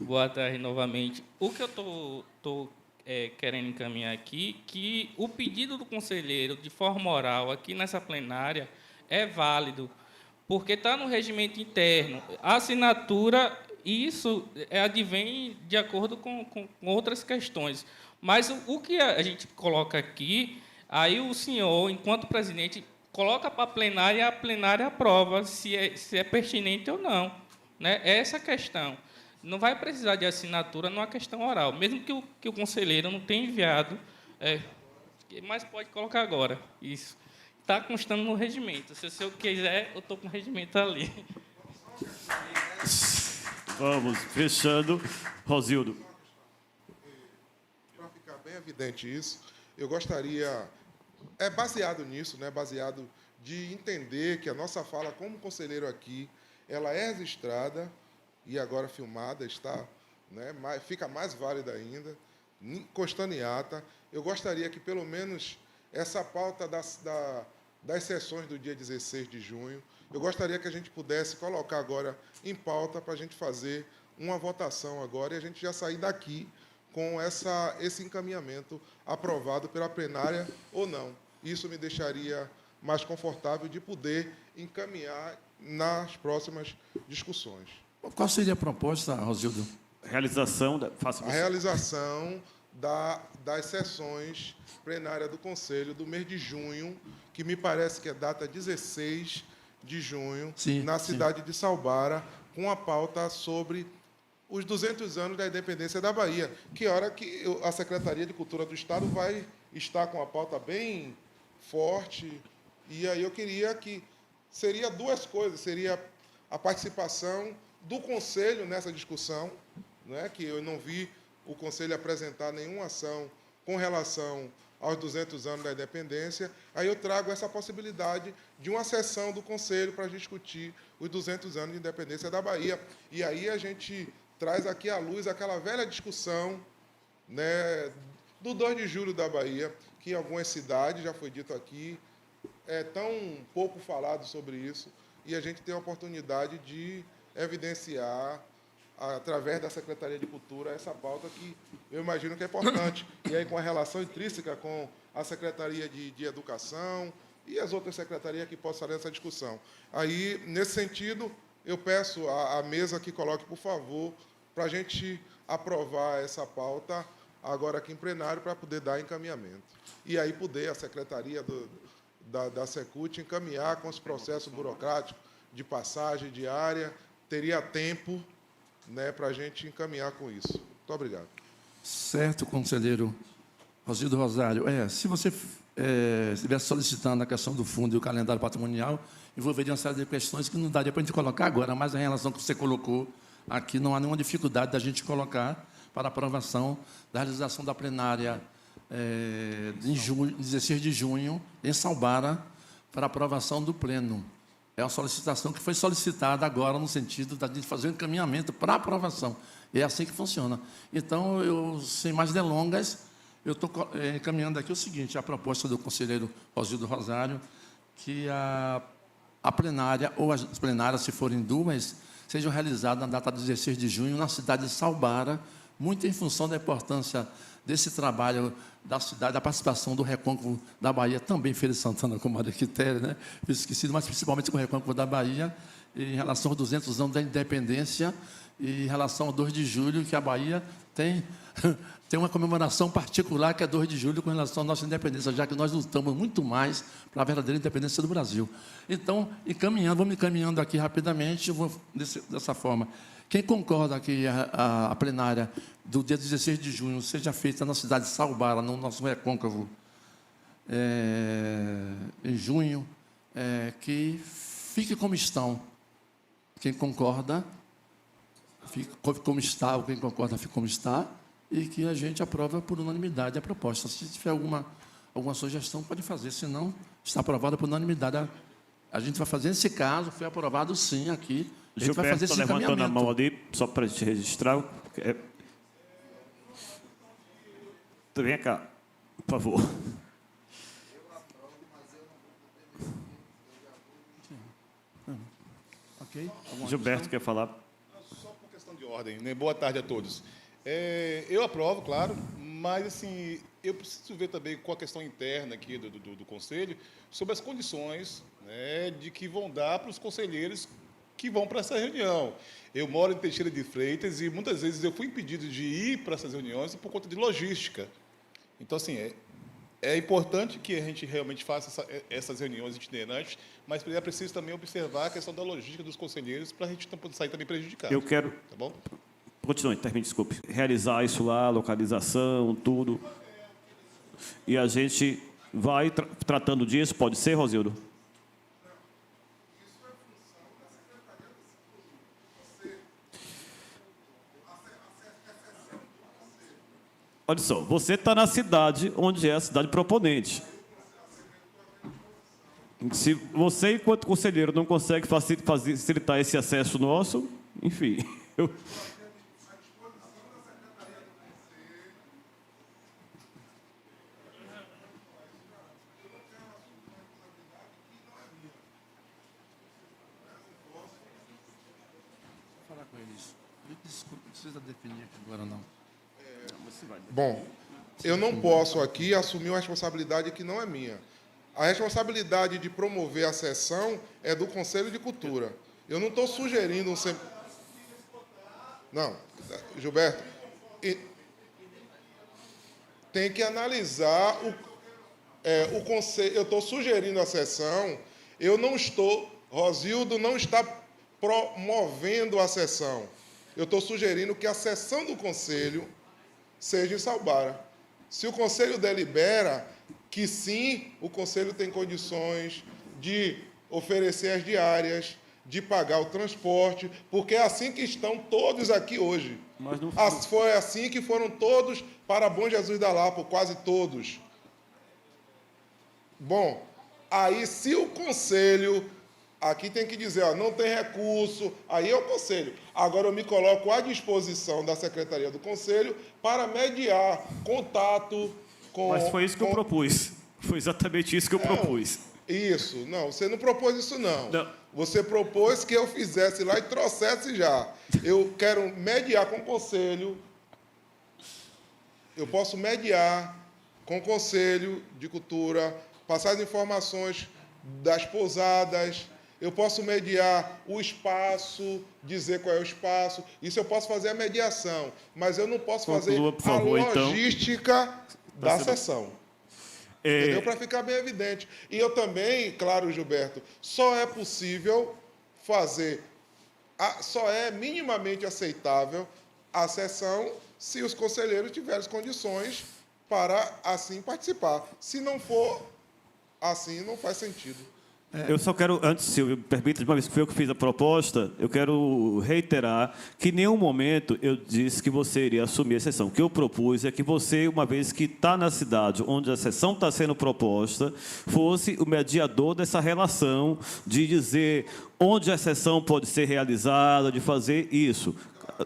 Boa tarde novamente. O que eu estou querendo encaminhar aqui, que o pedido do conselheiro, de forma oral, aqui nessa plenária, é válido, porque está no regimento interno. A assinatura, isso advém de acordo com outras questões. Mas o que a gente coloca aqui, aí o senhor, enquanto presidente, coloca para a plenária e a plenária aprova se é pertinente ou não. Né? Essa é a questão. Não vai precisar de assinatura numa questão oral, mesmo que o conselheiro não tenha enviado, mas pode colocar agora. Isso está constando no regimento. Se eu quiser, eu estou com o regimento ali. Vamos, fechando. Rosildo. Para ficar bem evidente isso, eu gostaria... É baseado nisso, né? Baseado de entender que a nossa fala como conselheiro aqui, ela é registrada, e agora filmada, está, né, fica mais válida ainda, constando em ata. Eu gostaria que, pelo menos, essa pauta das sessões do dia 16 de junho, eu gostaria que a gente pudesse colocar agora em pauta para a gente fazer uma votação agora e a gente já sair daqui com esse encaminhamento aprovado pela plenária ou não. Isso me deixaria mais confortável de poder encaminhar nas próximas discussões. Qual seria a proposta, Rosildo? A realização das sessões plenárias do Conselho do mês de junho, que me parece que é data 16 de junho, na cidade de Salbara, com a pauta sobre os 200 anos da independência da Bahia, que hora que a Secretaria de Cultura do Estado vai estar com a pauta bem forte, e aí eu queria que... Seria 2 coisas, seria a participação do Conselho nessa discussão, né, que eu não vi o Conselho apresentar nenhuma ação com relação aos 200 anos da independência, aí eu trago essa possibilidade de uma sessão do Conselho para discutir os 200 anos de independência da Bahia. E aí a gente traz aqui à luz aquela velha discussão, né, do 2 de julho da Bahia, que em algumas cidades, já foi dito aqui, é tão pouco falado sobre isso, e a gente tem a oportunidade de evidenciar, através da Secretaria de Cultura, essa pauta que eu imagino que é importante. E aí, com a relação intrínseca com a Secretaria de Educação e as outras secretarias que possam fazer essa discussão. Aí, nesse sentido, eu peço à mesa que coloque, por favor, para a gente aprovar essa pauta agora aqui em plenário para poder dar encaminhamento. E aí poder a Secretaria da Secult encaminhar com os processos burocráticos de passagem diária, teria tempo, né, para a gente encaminhar com isso. Muito obrigado. Certo, conselheiro Rosildo Rosário. Se você estivesse solicitando a questão do fundo e o calendário patrimonial, envolveria uma série de questões que não daria para a gente colocar agora, mas em relação ao que você colocou aqui, não há nenhuma dificuldade da gente colocar para aprovação da realização da plenária em junho, 16 de junho, em Salbara, para aprovação do pleno. É uma solicitação que foi solicitada agora no sentido de fazer um encaminhamento para aprovação. É assim que funciona. Então, eu, sem mais delongas, eu estou encaminhando aqui o seguinte, a proposta do conselheiro Rosildo Rosário, que a plenária, ou as plenárias, se forem duas, sejam realizadas na data de 16 de junho, na cidade de Salbara, muito em função da importância desse trabalho da cidade, da participação do Recôncavo da Bahia, também Feira de Santana, como a Quitéria, né? Fui esquecido, mas principalmente com o Recôncavo da Bahia, em relação aos 200 anos da independência, e em relação ao 2 de julho, que a Bahia tem uma comemoração particular, que é 2 de julho, com relação à nossa independência, já que nós lutamos muito mais para a verdadeira independência do Brasil. Então, vamos encaminhando aqui rapidamente, eu vou dessa forma. Quem concorda que a plenária do dia 16 de junho seja feita na cidade de Salbara, no nosso Recôncavo, em junho, que fique como estão. Quem concorda, fique como está, ou quem concorda, fique como está, e que a gente aprova por unanimidade a proposta. Se tiver alguma sugestão, pode fazer, senão está aprovada por unanimidade. A gente vai fazer, nesse caso, foi aprovado sim aqui. A gente vai fazer Gilberto esse está levantando a encaminhamento. mão ali, só para a gente registrar. Vem cá, por favor. Ok? Gilberto quer falar. Só por questão de ordem, né? Boa tarde a todos. Eu aprovo, claro, mas assim, eu preciso ver também com a questão interna aqui do Conselho sobre as condições, né, de que vão dar para os conselheiros que vão para essa reunião. Eu moro em Teixeira de Freitas e muitas vezes eu fui impedido de ir para essas reuniões por conta de logística. Então, assim, é importante que a gente realmente faça essas reuniões itinerantes, mas é preciso também observar a questão da logística dos conselheiros para a gente não sair também prejudicado. Eu quero... Tá bom? Continue, termine, desculpe. Realizar isso lá, localização, tudo. E a gente vai tratando disso. Pode ser, Rosildo? Olha só, você está na cidade onde é a cidade proponente. Se você, enquanto conselheiro, não consegue facilitar esse acesso nosso, enfim, eu... Falar com eles. Desculpa, não precisa definir aqui agora, não. Bom, eu não posso aqui assumir uma responsabilidade que não é minha. A responsabilidade de promover a sessão é do Conselho de Cultura. Eu não estou sugerindo um... Não, Gilberto, tem que analisar o conselho. Eu estou sugerindo a sessão, eu não estou... Rosildo não está promovendo a sessão. Eu estou sugerindo que a sessão do Conselho seja em Salbara. Se o Conselho delibera que sim, o Conselho tem condições de oferecer as diárias, de pagar o transporte, porque é assim que estão todos aqui hoje. Mas não foi assim que foram todos para Bom Jesus da Lapa, quase todos. Bom, aí se o Conselho... Aqui tem que dizer, ó, não tem recurso, aí é o Conselho. Agora eu me coloco à disposição da Secretaria do Conselho para mediar contato com... Mas foi isso que eu propus. Foi exatamente isso que eu propus. Isso, não, você não propôs isso, não. Não. Você propôs que eu fizesse lá e trouxesse já. Eu quero mediar com o Conselho. Eu posso mediar com o Conselho de Cultura, passar as informações das pousadas. eu posso mediar o espaço, dizer qual é o espaço, isso eu posso fazer a mediação, mas eu não posso fazer Conclua, por favor, a logística da Tá sessão. Entendeu? Para ficar bem evidente. E eu também, claro, Gilberto, só é possível fazer, só é minimamente aceitável a sessão se os conselheiros tiverem condições para, assim, participar. Se não for assim, não faz sentido. Eu só quero, antes, Silvio, me permita, de uma vez que foi eu que fiz a proposta, eu quero reiterar que em nenhum momento eu disse que você iria assumir a sessão. O que eu propus é que você, uma vez que está na cidade onde a sessão está sendo proposta, fosse o mediador dessa relação de dizer onde a sessão pode ser realizada, de fazer isso.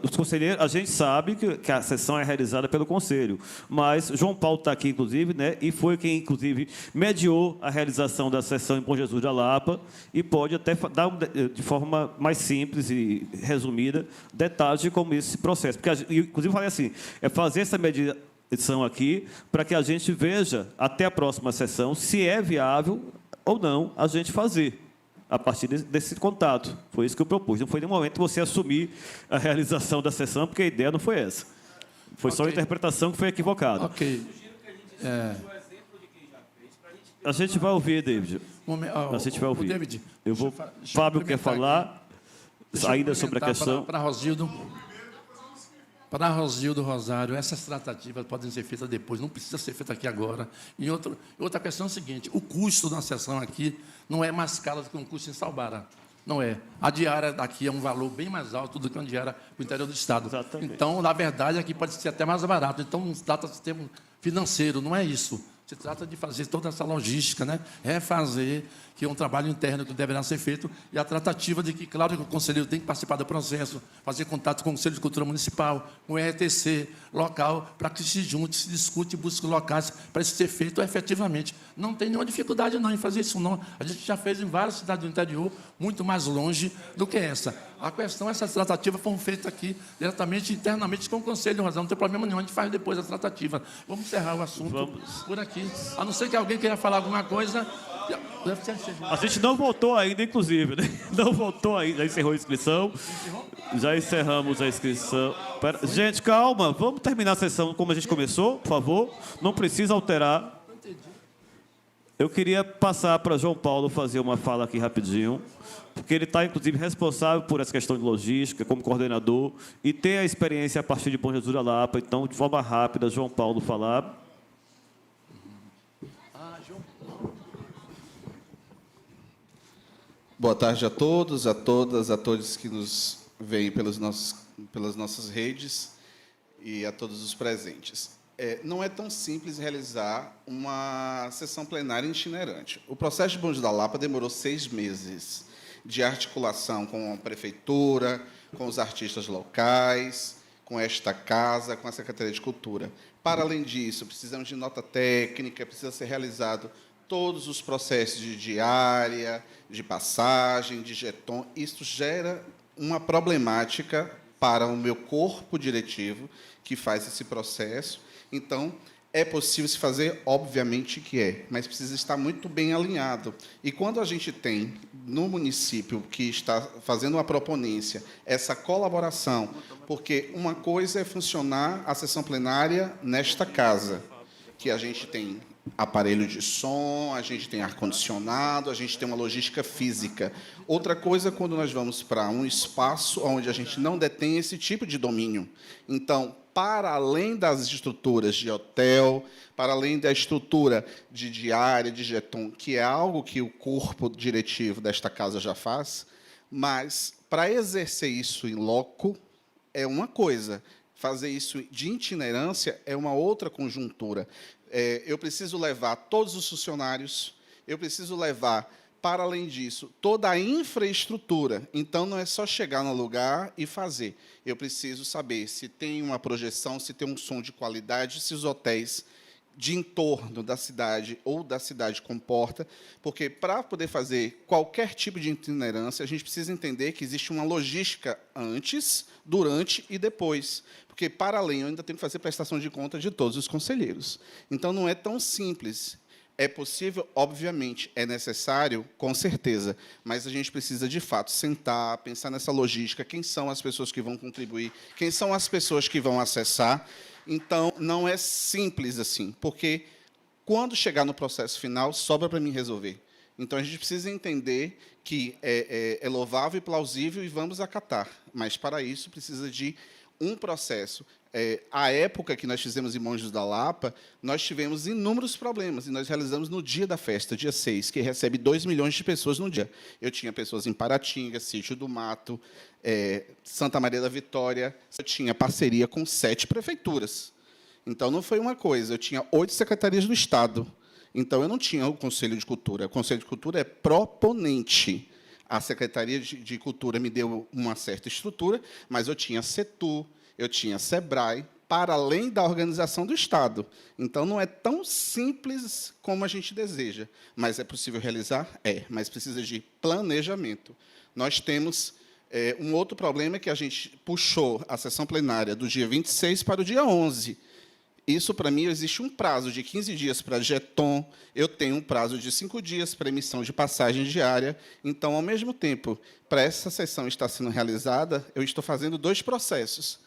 Os conselheiros, a gente sabe que a sessão é realizada pelo conselho, mas João Paulo está aqui, inclusive, né, e foi quem, inclusive, mediou a realização da sessão em Bom Jesus da Lapa e pode até dar, de forma mais simples e resumida, detalhes de como esse processo. Porque, inclusive, eu falei assim, é fazer essa mediação aqui para que a gente veja, até a próxima sessão, se é viável ou não a gente fazer a partir desse contato. Foi isso que eu propus. Não foi nenhum momento você assumir a realização da sessão, porque a ideia não foi essa. Foi só a interpretação que foi equivocada. Ok. A gente vai ouvir, David. A gente vai ouvir. David, eu vou. Fábio quer falar ainda sobre a questão. Para Rosildo Rosário, essas tratativas podem ser feitas depois, não precisa ser feita aqui agora. E outra questão é a seguinte: o custo da sessão aqui não é mais caro do que um custo em Salbara. Não é. A diária daqui é um valor bem mais alto do que uma diária para o interior do Estado. Exatamente. Então, na verdade, aqui pode ser até mais barato. Então, não se trata de termo financeiro, não é isso. Se trata de fazer toda essa logística, né? Refazer, que é um trabalho interno que deverá ser feito, e a tratativa de que, claro, que o conselheiro tem que participar do processo, fazer contato com o Conselho de Cultura Municipal, com o RTC local, para que se junte, se discute e busque locais para isso ser feito efetivamente. Não tem nenhuma dificuldade não em fazer isso, não. A gente já fez em várias cidades do interior, muito mais longe do que essa. A questão, essas tratativas foram feitas aqui, diretamente, internamente com o Conselho, não tem problema nenhum, a gente faz depois a tratativa. Vamos encerrar o assunto por aqui. A não ser que alguém queira falar alguma coisa. A gente não votou ainda, inclusive, né? Não votou ainda, já encerrou a inscrição. Já encerramos a inscrição. Gente, calma, vamos terminar a sessão como a gente começou, por favor. Não precisa alterar. Eu queria passar para João Paulo fazer uma fala aqui rapidinho, porque ele está, inclusive, responsável por essa questão de logística, como coordenador, e tem a experiência a partir de Bom Jesus da Lapa. Então, de forma rápida, João Paulo falar. Boa tarde a todos, a todas, a todos que nos veem pelas nossas redes e a todos os presentes. Não é tão simples realizar uma sessão plenária itinerante. O processo de Bom Jesus da Lapa demorou 6 meses de articulação com a prefeitura, com os artistas locais, com esta casa, com a Secretaria de Cultura. Para além disso, precisamos de nota técnica, precisa ser realizado todos os processos de diária, de passagem, de jeton. Isso gera uma problemática para o meu corpo diretivo que faz esse processo. Então, é possível se fazer? Obviamente que é, mas precisa estar muito bem alinhado. E quando a gente tem, no município que está fazendo uma proponência, essa colaboração, porque uma coisa é funcionar a sessão plenária nesta casa, que a gente tem aparelho de som, a gente tem ar-condicionado, a gente tem uma logística física. Outra coisa é quando nós vamos para um espaço onde a gente não detém esse tipo de domínio. Então, para além das estruturas de hotel, para além da estrutura de diária, de jeton, que é algo que o corpo diretivo desta casa já faz, mas, para exercer isso em loco, é uma coisa. Fazer isso de itinerância é uma outra conjuntura. Eu preciso levar todos os funcionários, eu preciso levar, para além disso, toda a infraestrutura. Então, não é só chegar no lugar e fazer. Eu preciso saber se tem uma projeção, se tem um som de qualidade, se os hotéis de entorno da cidade ou da cidade comporta, porque, para poder fazer qualquer tipo de itinerância, a gente precisa entender que existe uma logística antes, durante e depois. Porque, para além, eu ainda tenho que fazer prestação de conta de todos os conselheiros. Então, não é tão simples. É possível? Obviamente. É necessário? Com certeza. Mas a gente precisa, de fato, sentar, pensar nessa logística. Quem são as pessoas que vão contribuir? Quem são as pessoas que vão acessar? Então, não é simples assim, porque quando chegar no processo final, sobra para mim resolver. Então, a gente precisa entender que é louvável e plausível e vamos acatar. Mas, para isso, precisa de um processo. A época que nós fizemos em Montes da Lapa, nós tivemos inúmeros problemas, e nós realizamos no dia da festa, dia 6, que recebe 2 milhões de pessoas no dia. Eu tinha pessoas em Paratinga, Sítio do Mato, Santa Maria da Vitória. Eu tinha parceria com 7 prefeituras. Então, não foi uma coisa. Eu tinha 8 secretarias do Estado. Então, eu não tinha o Conselho de Cultura. O Conselho de Cultura é proponente. A Secretaria de Cultura me deu uma certa estrutura, mas eu tinha Setur, eu tinha Sebrae, para além da organização do Estado. Então, não é tão simples como a gente deseja. Mas é possível realizar? É, mas precisa de planejamento. Nós temos um outro problema, que a gente puxou a sessão plenária do dia 26 para o dia 11. Isso, para mim, existe um prazo de 15 dias para jeton, eu tenho um prazo de 5 dias para emissão de passagem diária. Então, ao mesmo tempo, para essa sessão estar sendo realizada, eu estou fazendo 2 processos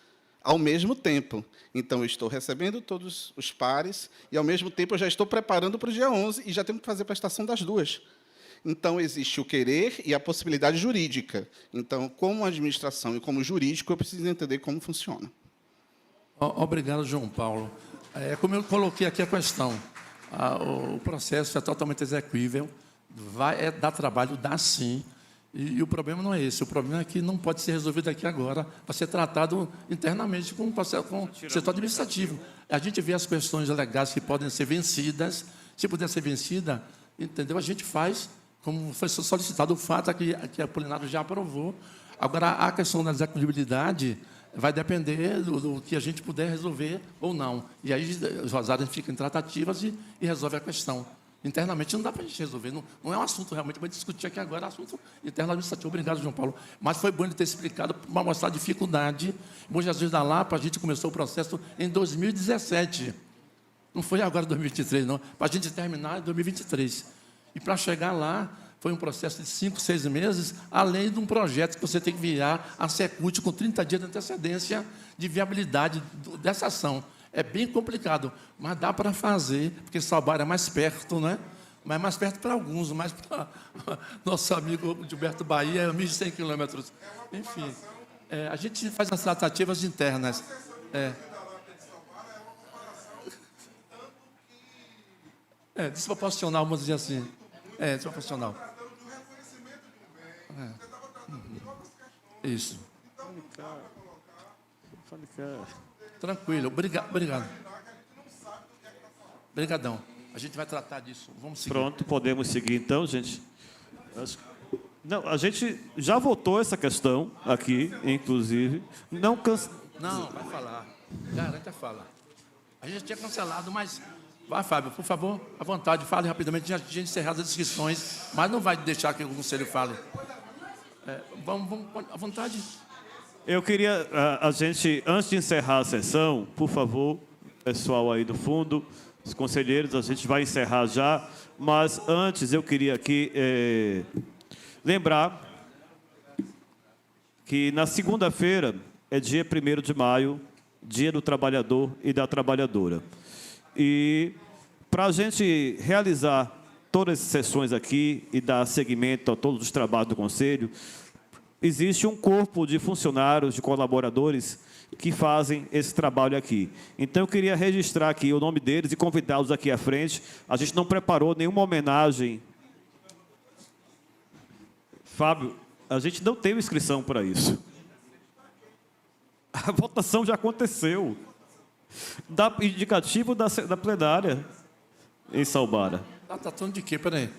ao mesmo tempo. Então, eu estou recebendo todos os pares e, ao mesmo tempo, eu já estou preparando para o dia 11 e já tenho que fazer a prestação das 2. Então, existe o querer e a possibilidade jurídica. Então, como administração e como jurídico, eu preciso entender como funciona. Obrigado, João Paulo. Como eu coloquei aqui a questão, o processo é totalmente execuível, dá trabalho, dá sim, e o problema não é esse. O problema é que não pode ser resolvido aqui agora, vai ser tratado internamente com o setor administrativo. A gente vê as questões legais que podem ser vencidas, se puder ser vencida, entendeu? A gente faz, como foi solicitado. O fato é que a Plenário já aprovou. Agora, a questão da execuibilidade vai depender do que a gente puder resolver ou não. E aí os rosários ficam em tratativas e resolve a questão. Internamente não dá para a gente resolver. Não é um assunto realmente para discutir aqui agora, é um assunto interno administrativo. Obrigado, João Paulo. Mas foi bom ele ter explicado para mostrar a dificuldade. Bom Jesus da Lapa, a gente começou o processo em 2017. Não foi agora 2023, não. Para a gente terminar em 2023. E para chegar lá, foi um processo de 5, 6 meses, além de um projeto que você tem que enviar a Secult com 30 dias de antecedência de viabilidade dessa ação. É bem complicado, mas dá para fazer, porque Salbar é mais perto, né? Mas é mais perto para alguns, mas para nosso amigo Gilberto Bahia é 1.100 quilômetros. Enfim, a gente faz as tratativas internas. Desproporcional, vamos dizer assim. Desproporcional. Isso. Tranquilo. Obrigado. Obrigadão. A gente vai tratar disso. Vamos seguir. Pronto, podemos seguir então, gente. Não, a gente já votou essa questão aqui, inclusive. Não, vai falar. Garante a fala. A gente tinha cancelado, mas... Vai, Fábio, por favor, à vontade, fale rapidamente. Já tinha encerrado as inscrições, mas não vai deixar que o conselho fale. Vamos à vontade. Eu queria, a gente, antes de encerrar a sessão, por favor, pessoal aí do fundo, os conselheiros, a gente vai encerrar já, mas antes eu queria aqui lembrar que na segunda-feira é dia 1º de maio, dia do trabalhador e da trabalhadora. E para a gente realizar todas as sessões aqui e dar seguimento a todos os trabalhos do Conselho, existe um corpo de funcionários, de colaboradores que fazem esse trabalho aqui. Então, eu queria registrar aqui o nome deles e convidá-los aqui à frente. A gente não preparou nenhuma homenagem. Fábio, a gente não teve inscrição para isso. A votação já aconteceu. Dá indicativo da plenária em Salbara. Está tratando de quê? Peraí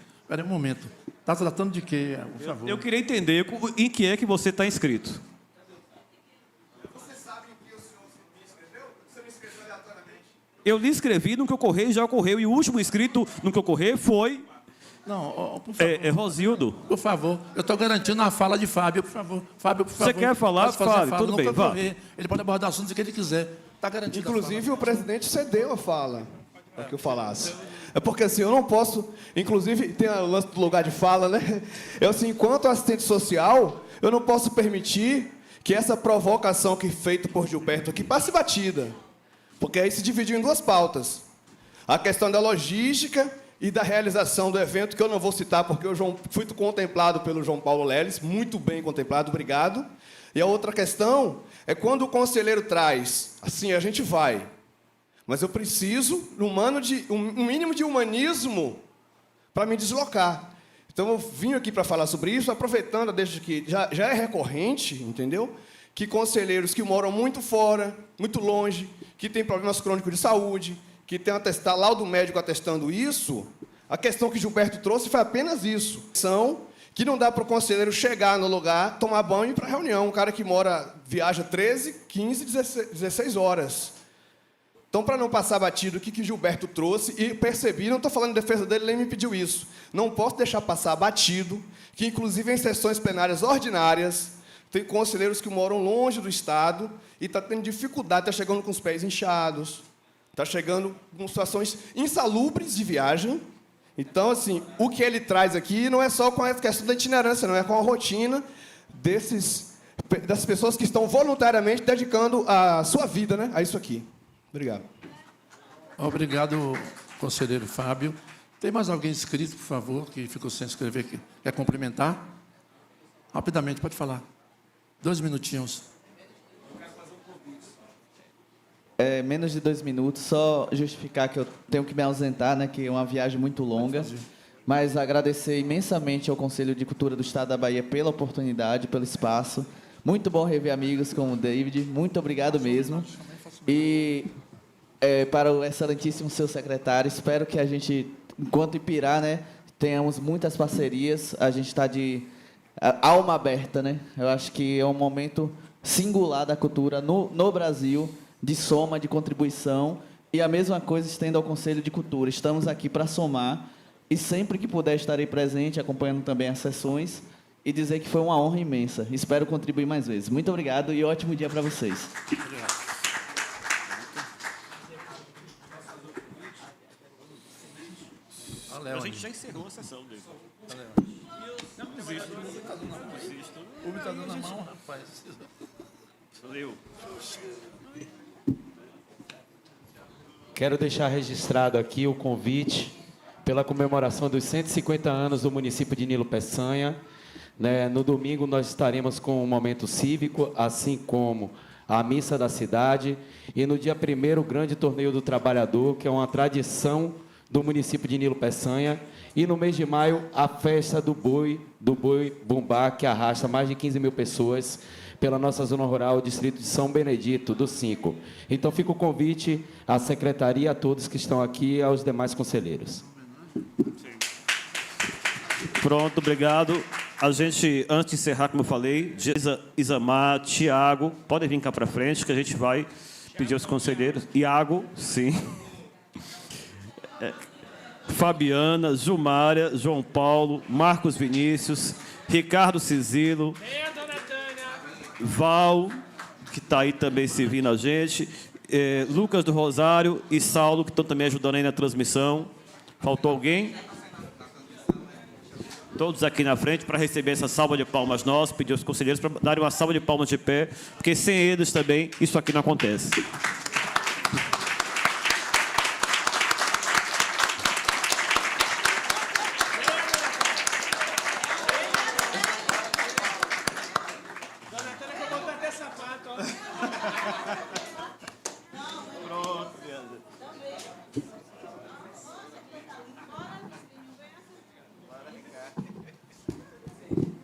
um momento. Está tratando de quê, por favor? Eu queria entender em que é que você está inscrito. Você sabe em que o senhor me inscreveu? Você me inscreveu aleatoriamente? Eu lhe inscrevi no que ocorreu e já ocorreu. E o último inscrito no que ocorreu foi... Não, por favor. Rosildo. Por favor. Eu estou garantindo a fala de Fábio, por favor. Fábio, por favor. Você quer falar? Fale, tudo bem, vá. Ele pode abordar assuntos que ele quiser. Está garantido. Inclusive, o presidente cedeu a fala para que eu falasse. É porque assim, eu não posso, inclusive tem o lance do lugar de fala, né? Eu assim, enquanto assistente social, eu não posso permitir que essa provocação que feita por Gilberto aqui passe batida. Porque aí se dividiu em duas pautas. A questão da logística e da realização do evento, que eu não vou citar porque eu fui contemplado pelo João Paulo Leles, muito bem contemplado, obrigado. E a outra questão é quando o conselheiro traz, assim, a gente vai, mas eu preciso um mínimo de humanismo para me deslocar. Então, eu vim aqui para falar sobre isso, aproveitando, desde que já é recorrente, entendeu? Que conselheiros que moram muito fora, muito longe, que têm problemas crônicos de saúde, que tem laudo médico atestando isso, a questão que Gilberto trouxe foi apenas isso. Que não dá para o conselheiro chegar no lugar, tomar banho e ir para a reunião. Um cara que viaja 13, 15, 16 horas. Então, para não passar batido, o que Gilberto trouxe, e percebi, não estou falando em defesa dele, nem me pediu isso. Não posso deixar passar batido, que inclusive em sessões plenárias ordinárias, tem conselheiros que moram longe do Estado e está tendo dificuldade, está chegando com os pés inchados, está chegando com situações insalubres de viagem. Então, assim, o que ele traz aqui não é só com a questão da itinerância, não é com a rotina das pessoas que estão voluntariamente dedicando a sua vida, né, a isso aqui. Obrigado. Obrigado, conselheiro Fábio. Tem mais alguém inscrito, por favor, que ficou sem escrever? Quer cumprimentar? Rapidamente, pode falar. 2 minutinhos. Menos de 2 minutos, só justificar que eu tenho que me ausentar, né, que é uma viagem muito longa, mas agradecer imensamente ao Conselho de Cultura do Estado da Bahia pela oportunidade, pelo espaço. Muito bom rever amigos como o David, muito obrigado mesmo. E para o excelentíssimo seu secretário, espero que a gente, enquanto Ipirá, né, tenhamos muitas parcerias, a gente está de alma aberta, né? Eu acho que é um momento singular da cultura no Brasil, de soma, de contribuição, e a mesma coisa estendo ao Conselho de Cultura. Estamos aqui para somar, e sempre que puder estarei presente, acompanhando também as sessões, e dizer que foi uma honra imensa. Espero contribuir mais vezes. Muito obrigado e ótimo dia para vocês. Obrigado. A gente já encerrou a sessão dele. Não, desisto. O está dando na mão, rapaz. Valeu. Quero deixar registrado aqui o convite pela comemoração dos 150 anos do município de Nilo Peçanha. No domingo nós estaremos com um momento cívico, assim como a missa da cidade, e no dia 1º o grande torneio do trabalhador, que é uma tradição do município de Nilo Peçanha, e no mês de maio a festa do boi bumbá, que arrasta mais de 15 mil pessoas pela nossa zona rural, o distrito de São Benedito, do 5. Então, fica o convite à secretaria, a todos que estão aqui e aos demais conselheiros. Pronto, obrigado. A gente, antes de encerrar, como eu falei, Isamar, Tiago, podem vir cá para frente, que a gente vai pedir aos conselheiros. Iago, sim. Fabiana, Jumária, João Paulo, Marcos Vinícius, Ricardo Cisilo, Val, que está aí também servindo a gente, Lucas do Rosário e Saulo, que estão também ajudando aí na transmissão. Faltou alguém? Todos aqui na frente para receber essa salva de palmas nossa, pedir aos conselheiros para darem uma salva de palmas de pé, porque sem eles também isso aqui não acontece.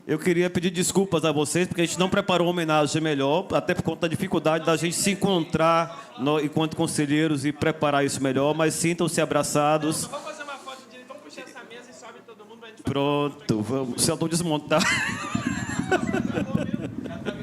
Eu queria pedir desculpas a vocês, porque a gente não preparou uma homenagem melhor, até por conta da dificuldade da gente se encontrar enquanto conselheiros e preparar isso melhor, mas sintam-se abraçados. Vamos fazer uma foto de... Vamos puxar essa mesa e sobe todo mundo pra gente... Pronto, vamos. Se eu não desmontar.